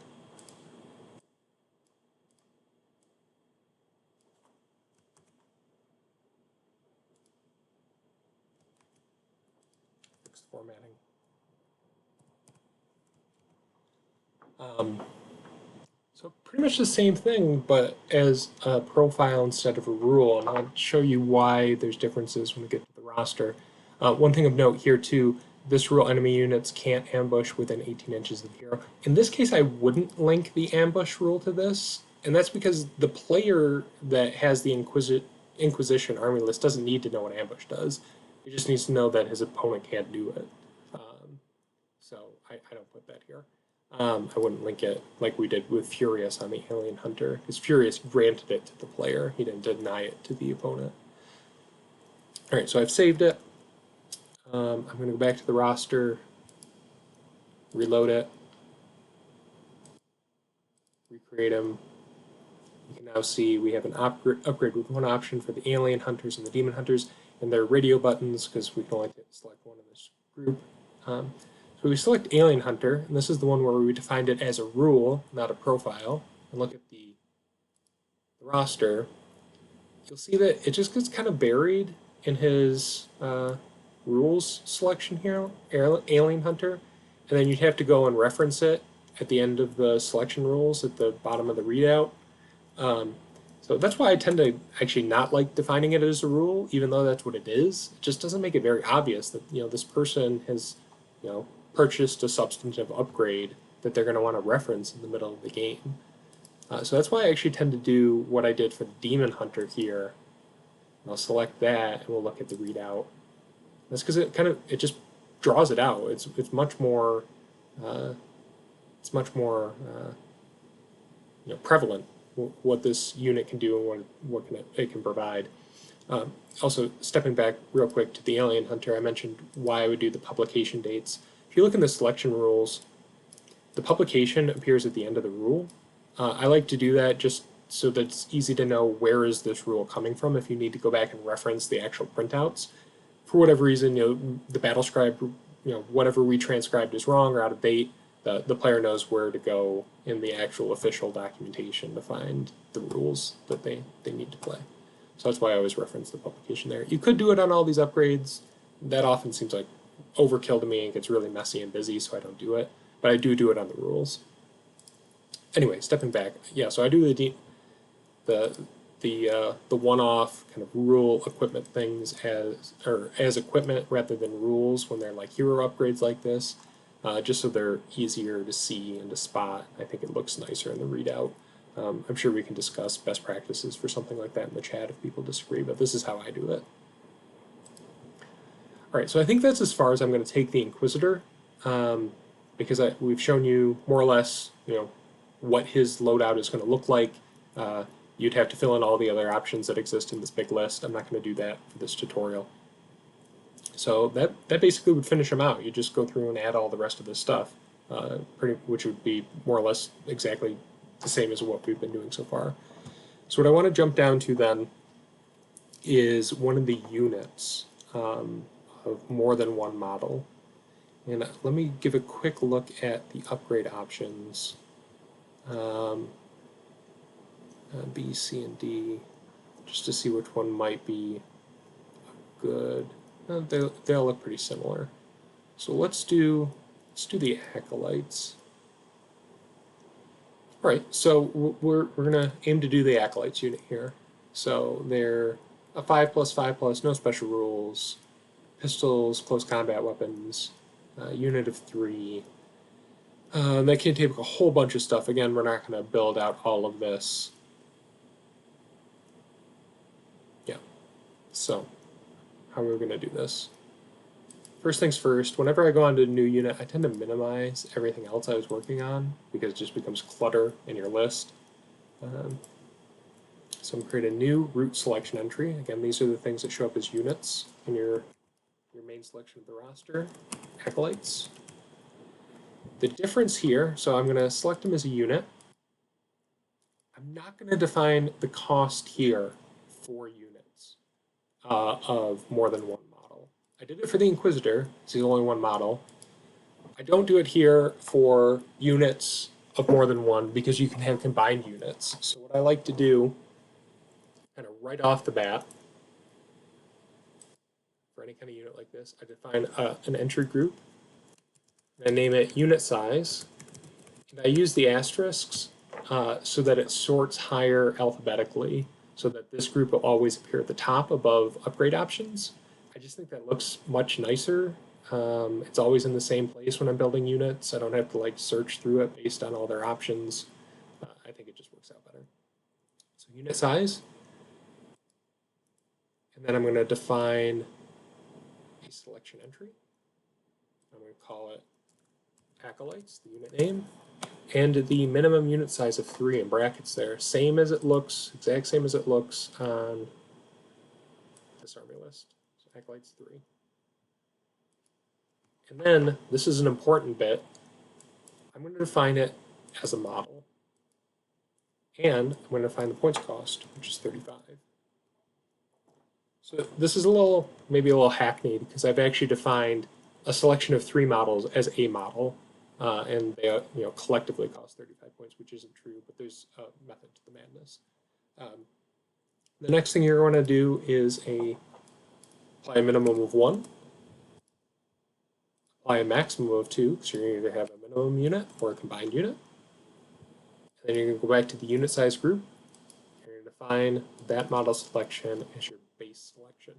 Fix the formatting. So pretty much the same thing, but as a profile instead of a rule, and I'll show you why there's differences when we get to the roster. One thing of note here too, this rule, enemy units can't ambush within 18 inches of the hero. In this case, I wouldn't link the ambush rule to this, and that's because the player that has the Inquisition army list doesn't need to know what ambush does. He just needs to know that his opponent can't do it. So I don't put that here. I wouldn't link it like we did with Furious on the Alien Hunter, because Furious granted it to the player. He didn't deny it to the opponent. All right, so I've saved it. I'm going to go back to the roster, reload it, recreate them. You can now see we have an upgrade with one option for the Alien Hunters and the Demon Hunters, and their radio buttons, because we can only select one in this group. So we select Alien Hunter, and this is the one where we defined it as a rule, not a profile. And look at the roster. You'll see that it just gets kind of buried in his rules selection here, Alien Hunter. And then you'd have to go and reference it at the end of the selection rules at the bottom of the readout. So that's why I tend to actually not like defining it as a rule, even though that's what it is. It just doesn't make it very obvious that this person has purchased a substantive upgrade that they're going to want to reference in the middle of the game. So that's why I actually tend to do what I did for the Demon Hunter here. And I'll select that, and we'll look at the readout. That's because it just draws it out. It's much more prevalent what this unit can do and what it can provide. Also, stepping back real quick to the Alien Hunter, I mentioned why I would do the publication dates. If you look in the selection rules, the publication appears at the end of the rule. I like to do that just so that it's easy to know where is this rule coming from if you need to go back and reference the actual printouts. For whatever reason, the BattleScribe, whatever we transcribed is wrong or out of date, the player knows where to go in the actual official documentation to find the rules that they need to play. So that's why I always reference the publication there. You could do it on all these upgrades. That often seems like overkill to me and gets really messy and busy, so I don't do it. but I do it on the rules. Anyway, stepping back, yeah, so I do the one-off kind of rule equipment things as equipment rather than rules when they're like hero upgrades like this, just so they're easier to see and to spot. I think it looks nicer in the readout. I'm sure we can discuss best practices for something like that in the chat if people disagree, but this is how I do it. All right, so I think that's as far as I'm going to take the Inquisitor, because we've shown you more or less, what his loadout is going to look like. You'd have to fill in all the other options that exist in this big list. I'm not going to do that for this tutorial. So that basically would finish him out. You just go through and add all the rest of this stuff, which would be more or less exactly the same as what we've been doing so far. So what I want to jump down to then is one of the units of more than one model. And let me give a quick look at the upgrade options. B, C, and D, just to see which one might be good. They all look pretty similar. So let's do the Acolytes. All right, so we're gonna aim to do the Acolytes unit here. So they're a 5+5+, no special rules, pistols, close combat weapons, unit of 3. They can take a whole bunch of stuff. Again, we're not going to build out all of this. Yeah. So, how are we going to do this? First things first, whenever I go onto a new unit, I tend to minimize everything else I was working on because it just becomes clutter in your list. So I'm going to create a new root selection entry. Again, these are the things that show up as units in your main selection of the roster. Acolytes. The difference here, so I'm going to select them as a unit. I'm not going to define the cost here for units of more than one model. I did it for the Inquisitor, because he's only one model. I don't do it here for units of more than one because you can have combined units. So what I like to do, kind of right off the bat, for any kind of unit like this, I define an entry group. I name it unit size. And I use the asterisks so that it sorts higher alphabetically, so that this group will always appear at the top above upgrade options. I just think that looks much nicer. It's always in the same place when I'm building units. I don't have to search through it based on all their options. I think it just works out better. So unit size. And then I'm going to define a selection entry. I'm going to call it Acolytes, the unit name, and the minimum unit size of 3 in brackets there. Same as it looks, exact same as it looks on this army list. So Acolytes 3. And then, this is an important bit, I'm going to define it as a model. And I'm going to define the points cost, which is 35. So this is maybe a little hackneyed, because I've actually defined a selection of 3 models as a model. And they collectively cost 35 points, which isn't true, but there's a method to the madness. The next thing you're going to do is apply a minimum of 1, apply a maximum of 2, because you're going to either have a minimum unit or a combined unit. And then you're going to go back to the unit size group. You're going to define that model selection as your base selection.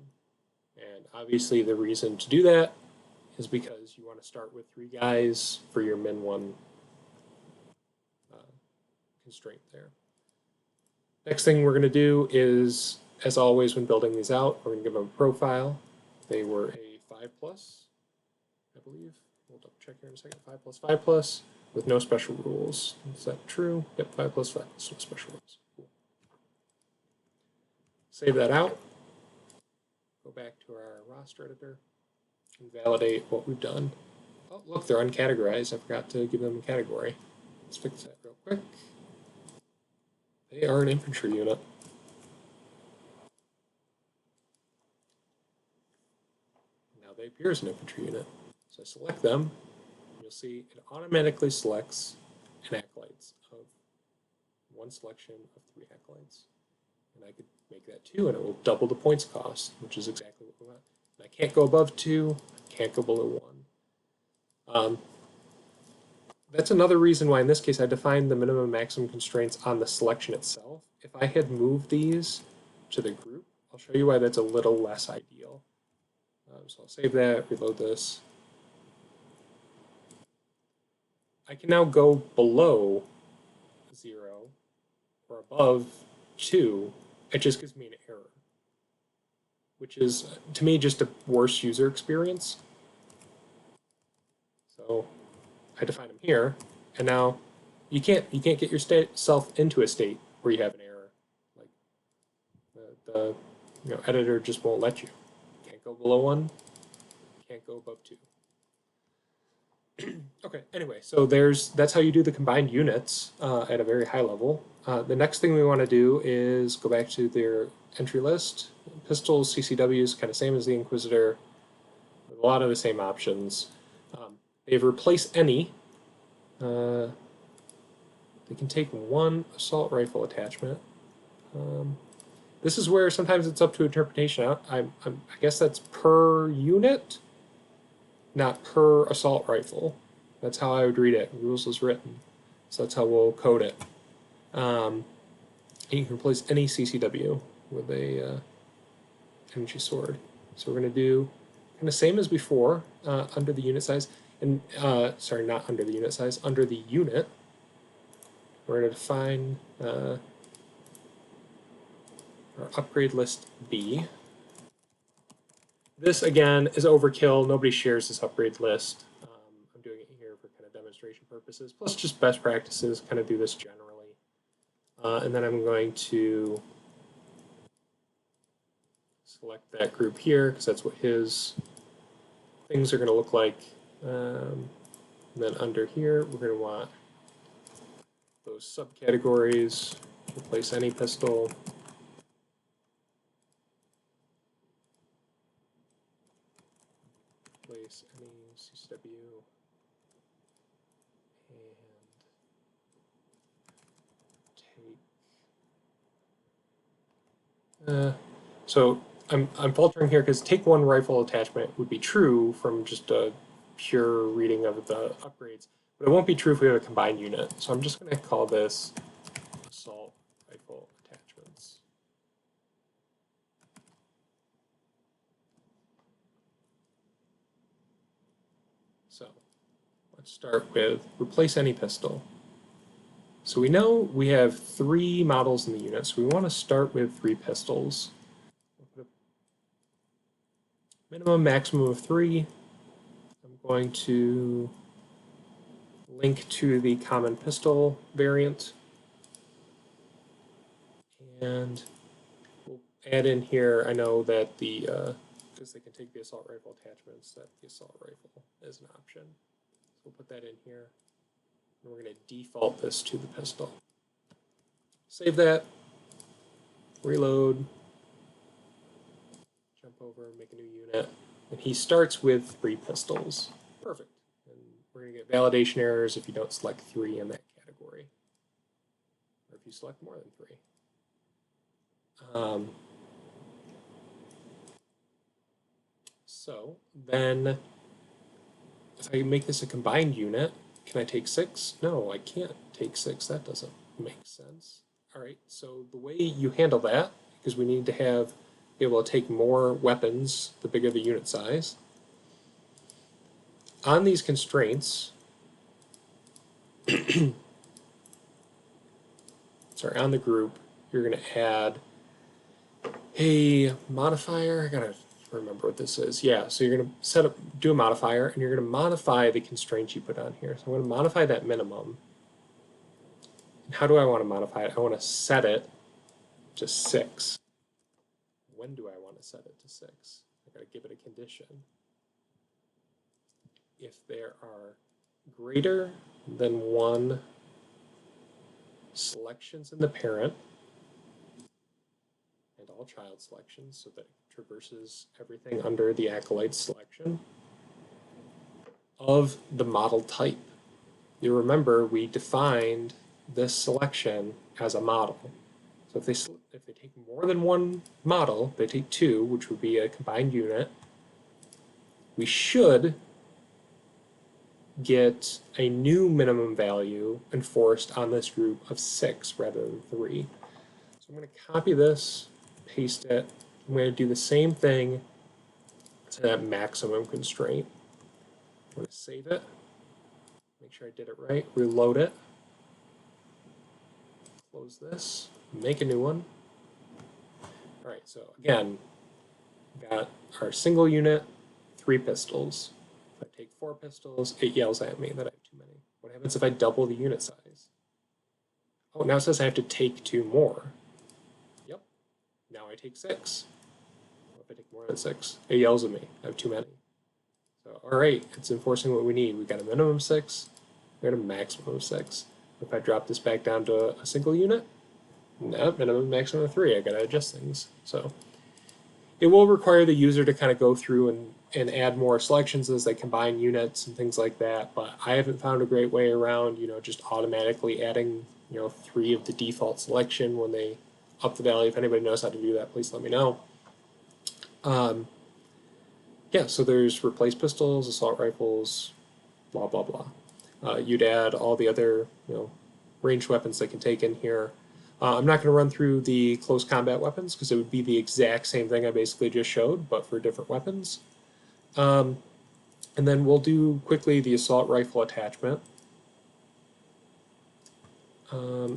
And obviously the reason to do that is because you want to start with 3 guys for your min 1 constraint there. Next thing we're going to do is, as always when building these out, we're going to give them a profile. They were a 5+, I believe. We'll double check here in a second. 5+5+, with no special rules. Is that true? Yep, 5+5+, no special rules. Cool. Save that out. Go back to our roster editor and validate what we've done. Oh, look, they're uncategorized. I forgot to give them a category. Let's fix that real quick. They are an infantry unit. Now they appear as an infantry unit. So I select them, and you'll see it automatically selects an Acolytes of 1 selection of 3 Acolytes. And I could make that 2, and it will double the points cost, which is exactly what we want. And I can't go above 2, I can't go below 1. that's another reason why in this case I defined the minimum and maximum constraints on the selection itself. If I had moved these to the group, I'll show you why that's a little less ideal. So I'll save that, reload this. I can now go below 0 or above 2. It just gives me an error, which is, to me, just a worse user experience. So I define them here, and now you can't get yourself into a state where you have an error. Like the editor just won't let you. Can't go below 1, can't go above 2. Okay, anyway, so that's how you do the combined units at a very high level. The next thing we want to do is go back to their entry list. Pistols, CCWs, kind of same as the Inquisitor, with a lot of the same options. They've replaced any. They can take one assault rifle attachment. This is where sometimes it's up to interpretation. I guess that's per unit, not per assault rifle. That's how I would read it. Rules as written. So that's how we'll code it. You can replace any CCW with a energy sword. So we're going to do kind of same as before under the unit size. And sorry, not under the unit size, under the unit. We're going to define our upgrade list B. This, again, is overkill. Nobody shares this upgrade list. I'm doing it here for kind of demonstration purposes, plus just best practices, kind of do this generally. And then I'm going to select that group here, because that's what his things are going to look like. And then under here, we're going to want those subcategories, replace any pistol. Replace any CCW. And take. So I'm faltering here because take one rifle attachment would be true from just a pure reading of the upgrades, but it won't be true if we have a combined unit. So I'm just going to call this assault rifle attachments. So let's start with replace any pistol. So we know we have 3 models in the unit, so we want to start with 3 pistols. Minimum, maximum of 3. I'm going to link to the common pistol variant. And we'll add in here, I know that because they can take the assault rifle attachments, that the assault rifle is an option. So we'll put that in here. And we're going to default this to the pistol. Save that, reload, jump over, make a new unit, and he starts with 3 pistols. Perfect. And we're going to get validation errors if you don't select 3 in that category, or if you select more than 3. So then, if I make this a combined unit, can I take 6? No, I can't take 6. That doesn't make sense. All right, so the way you handle that, because we need to be able to take more weapons the bigger the unit size. On these constraints, sorry, on the group, you're going to add a modifier. I gotta remember what this is. Yeah, so you're going to do a modifier, and you're going to modify the constraints you put on here. So I'm going to modify that minimum. And how do I want to modify it? I want to set it to 6. When do I want to set it to 6? I got to give it a condition. If there are greater than 1 selections in the parent, and all child selections, so that it traverses everything under the Acolytes selection of the model type. You remember we defined this selection as a model. So if they take more than 1 model, they take 2, which would be a combined unit. We should get a new minimum value enforced on this group of 6 rather than 3. So I'm going to copy this, paste it. I'm going to do the same thing to that maximum constraint. I'm going to save it, make sure I did it right, reload it, close this, make a new one. All right, so again, we've got our single unit, 3 pistols. If I take 4 pistols, it yells at me that I have too many. What happens if I double the unit size? Oh, now it says I have to take 2 more. Yep, now I take 6. What if I take more than 6? It yells at me, I have too many. So, all right, it's enforcing what we need. We've got a minimum of 6, we've got a maximum of 6. If I drop this back down to a single unit, no, minimum, maximum of 3. I gotta adjust things. So it will require the user to kind of go through and add more selections as they combine units and things like that. But I haven't found a great way around, just automatically adding, 3 of the default selection when they up the value. If anybody knows how to do that, please let me know. Yeah, so there's replace pistols, assault rifles, blah, blah, blah. You'd add all the other, ranged weapons they can take in here. I'm not going to run through the close combat weapons because it would be the exact same thing I basically just showed, but for different weapons. And then we'll do quickly the assault rifle attachment.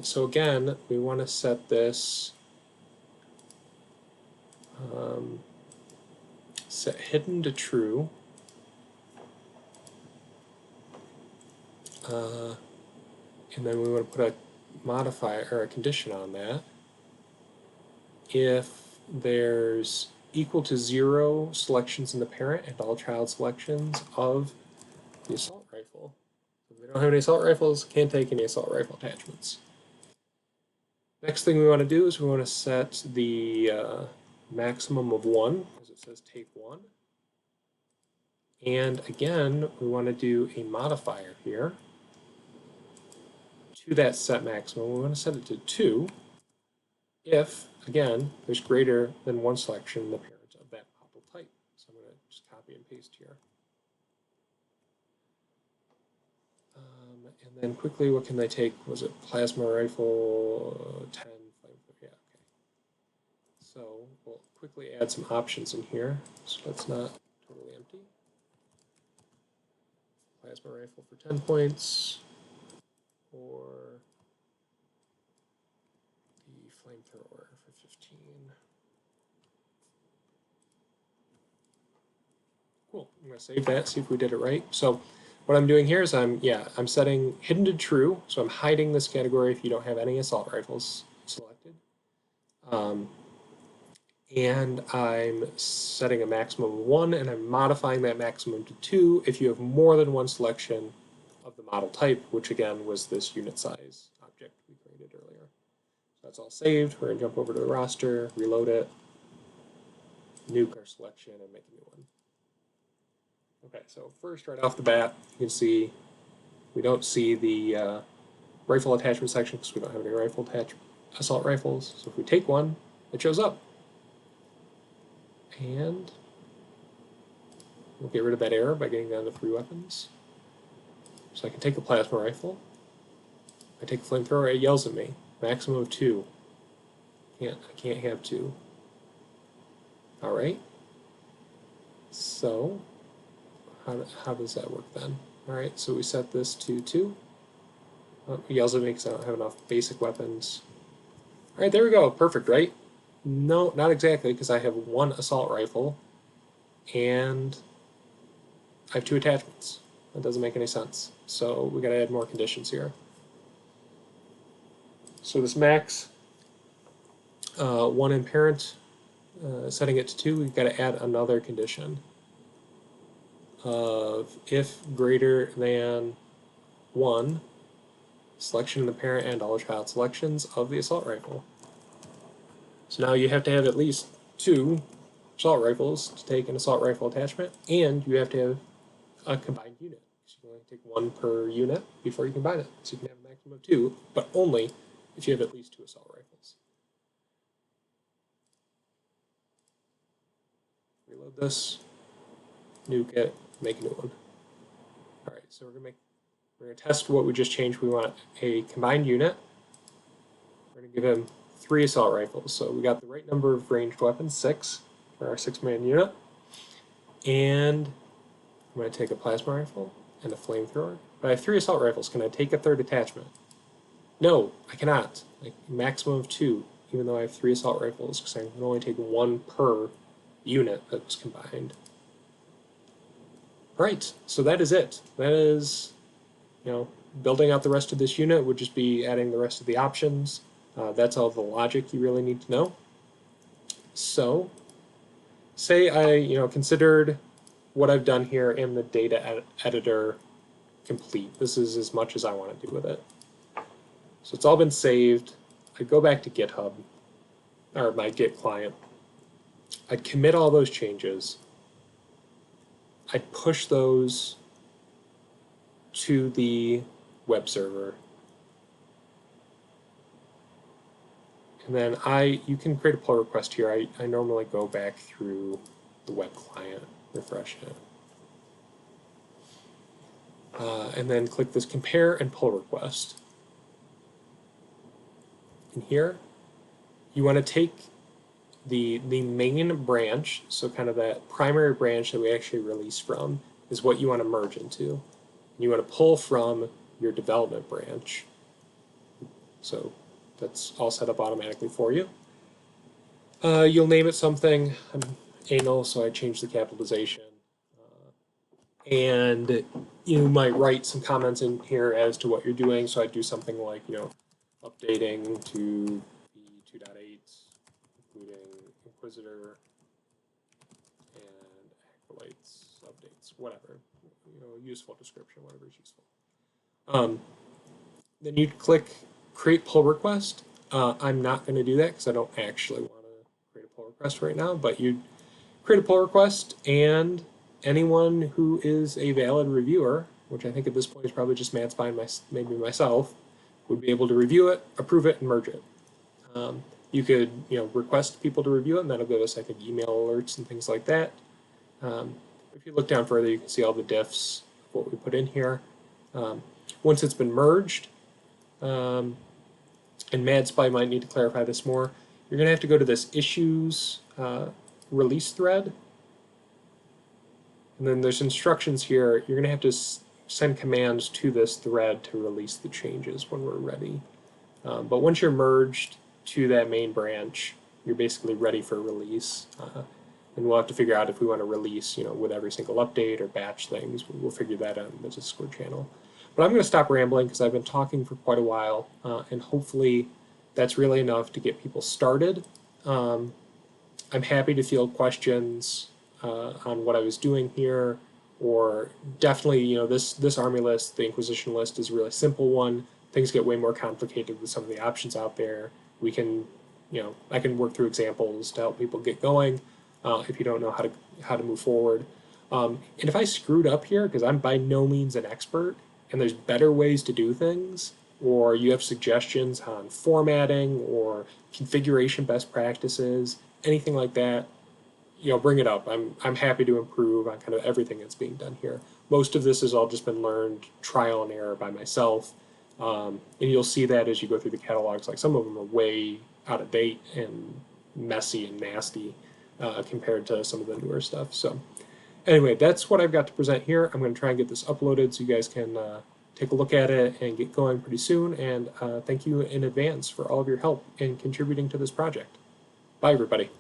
So again, we want to set this set hidden to true. And then we want to put a modifier or a condition on that. If there's equal to 0 selections in the parent and all child selections of the assault rifle. If we don't have any assault rifles, can't take any assault rifle attachments. Next thing we want to do is we want to set the maximum of 1, because it says take 1. And again, we want to do a modifier here to that set maximum. We want to set it to 2 if, again, there's greater than 1 selection in the parent of that model type. So I'm going to just copy and paste here. And then quickly, what can they take? Was it plasma rifle, 10, yeah, okay. So we'll quickly add some options in here, so that's not totally empty. Plasma rifle for 10 points, or the flamethrower for 15. Cool, I'm going to save that, see if we did it right. So what I'm doing here is I'm setting hidden to true, so I'm hiding this category if you don't have any assault rifles selected. And I'm setting a maximum of 1, and I'm modifying that maximum to 2 if you have more than 1 selection of the model type, which again was this unit size object we created earlier. So that's all saved. We're going to jump over to the roster, reload it, nuke our selection, and make a new one. Okay, so first, right off the bat, you can see we don't see the rifle attachment section because we don't have any rifle assault rifles. So if we take 1, it shows up. And we'll get rid of that error by getting down to 3 weapons. So I can take a plasma rifle. I take a flamethrower, it yells at me. Maximum of 2. I can't have 2. Alright. So how does that work then? Alright, so we set this to 2. Oh, it yells at me because I don't have enough basic weapons. Alright, there we go. Perfect, right? No, not exactly, because I have 1 assault rifle and I have 2 attachments. That doesn't make any sense. So we got to add more conditions here. So this max 1 in parent, setting it to 2, we've got to add another condition of if greater than 1 selection in the parent and all child selections of the assault rifle. So now you have to have at least 2 assault rifles to take an assault rifle attachment, and you have to have a combined unit. So you can only take 1 per unit before you combine it. So you can have a maximum of 2, but only if you have at least 2 assault rifles. Reload this, nuke it, make a new one. Alright, so we're gonna test what we just changed. We want a combined unit. We're gonna give him 3 assault rifles. So we got the right number of ranged weapons, 6 for our 6-man unit. And I'm gonna take a plasma rifle and a flamethrower. But I have 3 assault rifles. Can I take a 3rd attachment? No, I cannot. Like, maximum of 2, even though I have 3 assault rifles, because I can only take 1 per unit that was combined. Right, so that is it. That is, building out the rest of this unit would just be adding the rest of the options. That's all the logic you really need to know. So, say I, considered what I've done here in the data editor complete. This is as much as I want to do with it. So it's all been saved. I'd go back to GitHub, or my Git client. I'd commit all those changes. I'd push those to the web server. And then you can create a pull request here. I normally go back through the web client, refresh it. And then click this compare and pull request. And here, you want to take the main branch, so kind of that primary branch that we actually release from, is what you want to merge into. And you want to pull from your development branch. So that's all set up automatically for you. You'll name it something. I'm anal, so I changed the capitalization. And you might write some comments in here as to what you're doing. So I'd do something like, updating to the 2.8, including Inquisitor and Acolytes updates, whatever. Useful description, whatever is useful. Then you'd click create pull request. I'm not going to do that because I don't actually want to create a pull request right now, but you'd create a pull request, and anyone who is a valid reviewer, which I think at this point is probably just Matt Spine, maybe myself, would be able to review it, approve it, and merge it. You could, request people to review it, and that'll give us, email alerts and things like that. If you look down further, you can see all the diffs, what we put in here. Once it's been merged, and MadSpy might need to clarify this more, you're going to have to go to this issues release thread. And then there's instructions here. You're going to have to send commands to this thread to release the changes when we're ready. But once you're merged to that main branch, you're basically ready for release. And we'll have to figure out if we want to release, with every single update or batch things. We'll figure that out in the Discord channel. But I'm going to stop rambling because I've been talking for quite a while, and hopefully that's really enough to get people started. I'm happy to field questions on what I was doing here, or definitely, this army list, the Inquisition list, is a really simple one. Things get way more complicated with some of the options out there. We can, I can work through examples to help people get going if you don't know how to move forward. And if I screwed up here, because I'm by no means an expert, and there's better ways to do things, or you have suggestions on formatting or configuration best practices, anything like that, bring it up. I'm happy to improve on kind of everything that's being done here. Most of this has all just been learned trial and error by myself, and you'll see that as you go through the catalogs. Like, some of them are way out of date and messy and nasty compared to some of the newer stuff. So anyway, that's what I've got to present here. I'm going to try and get this uploaded so you guys can take a look at it and get going pretty soon. And thank you in advance for all of your help in contributing to this project. Bye, everybody.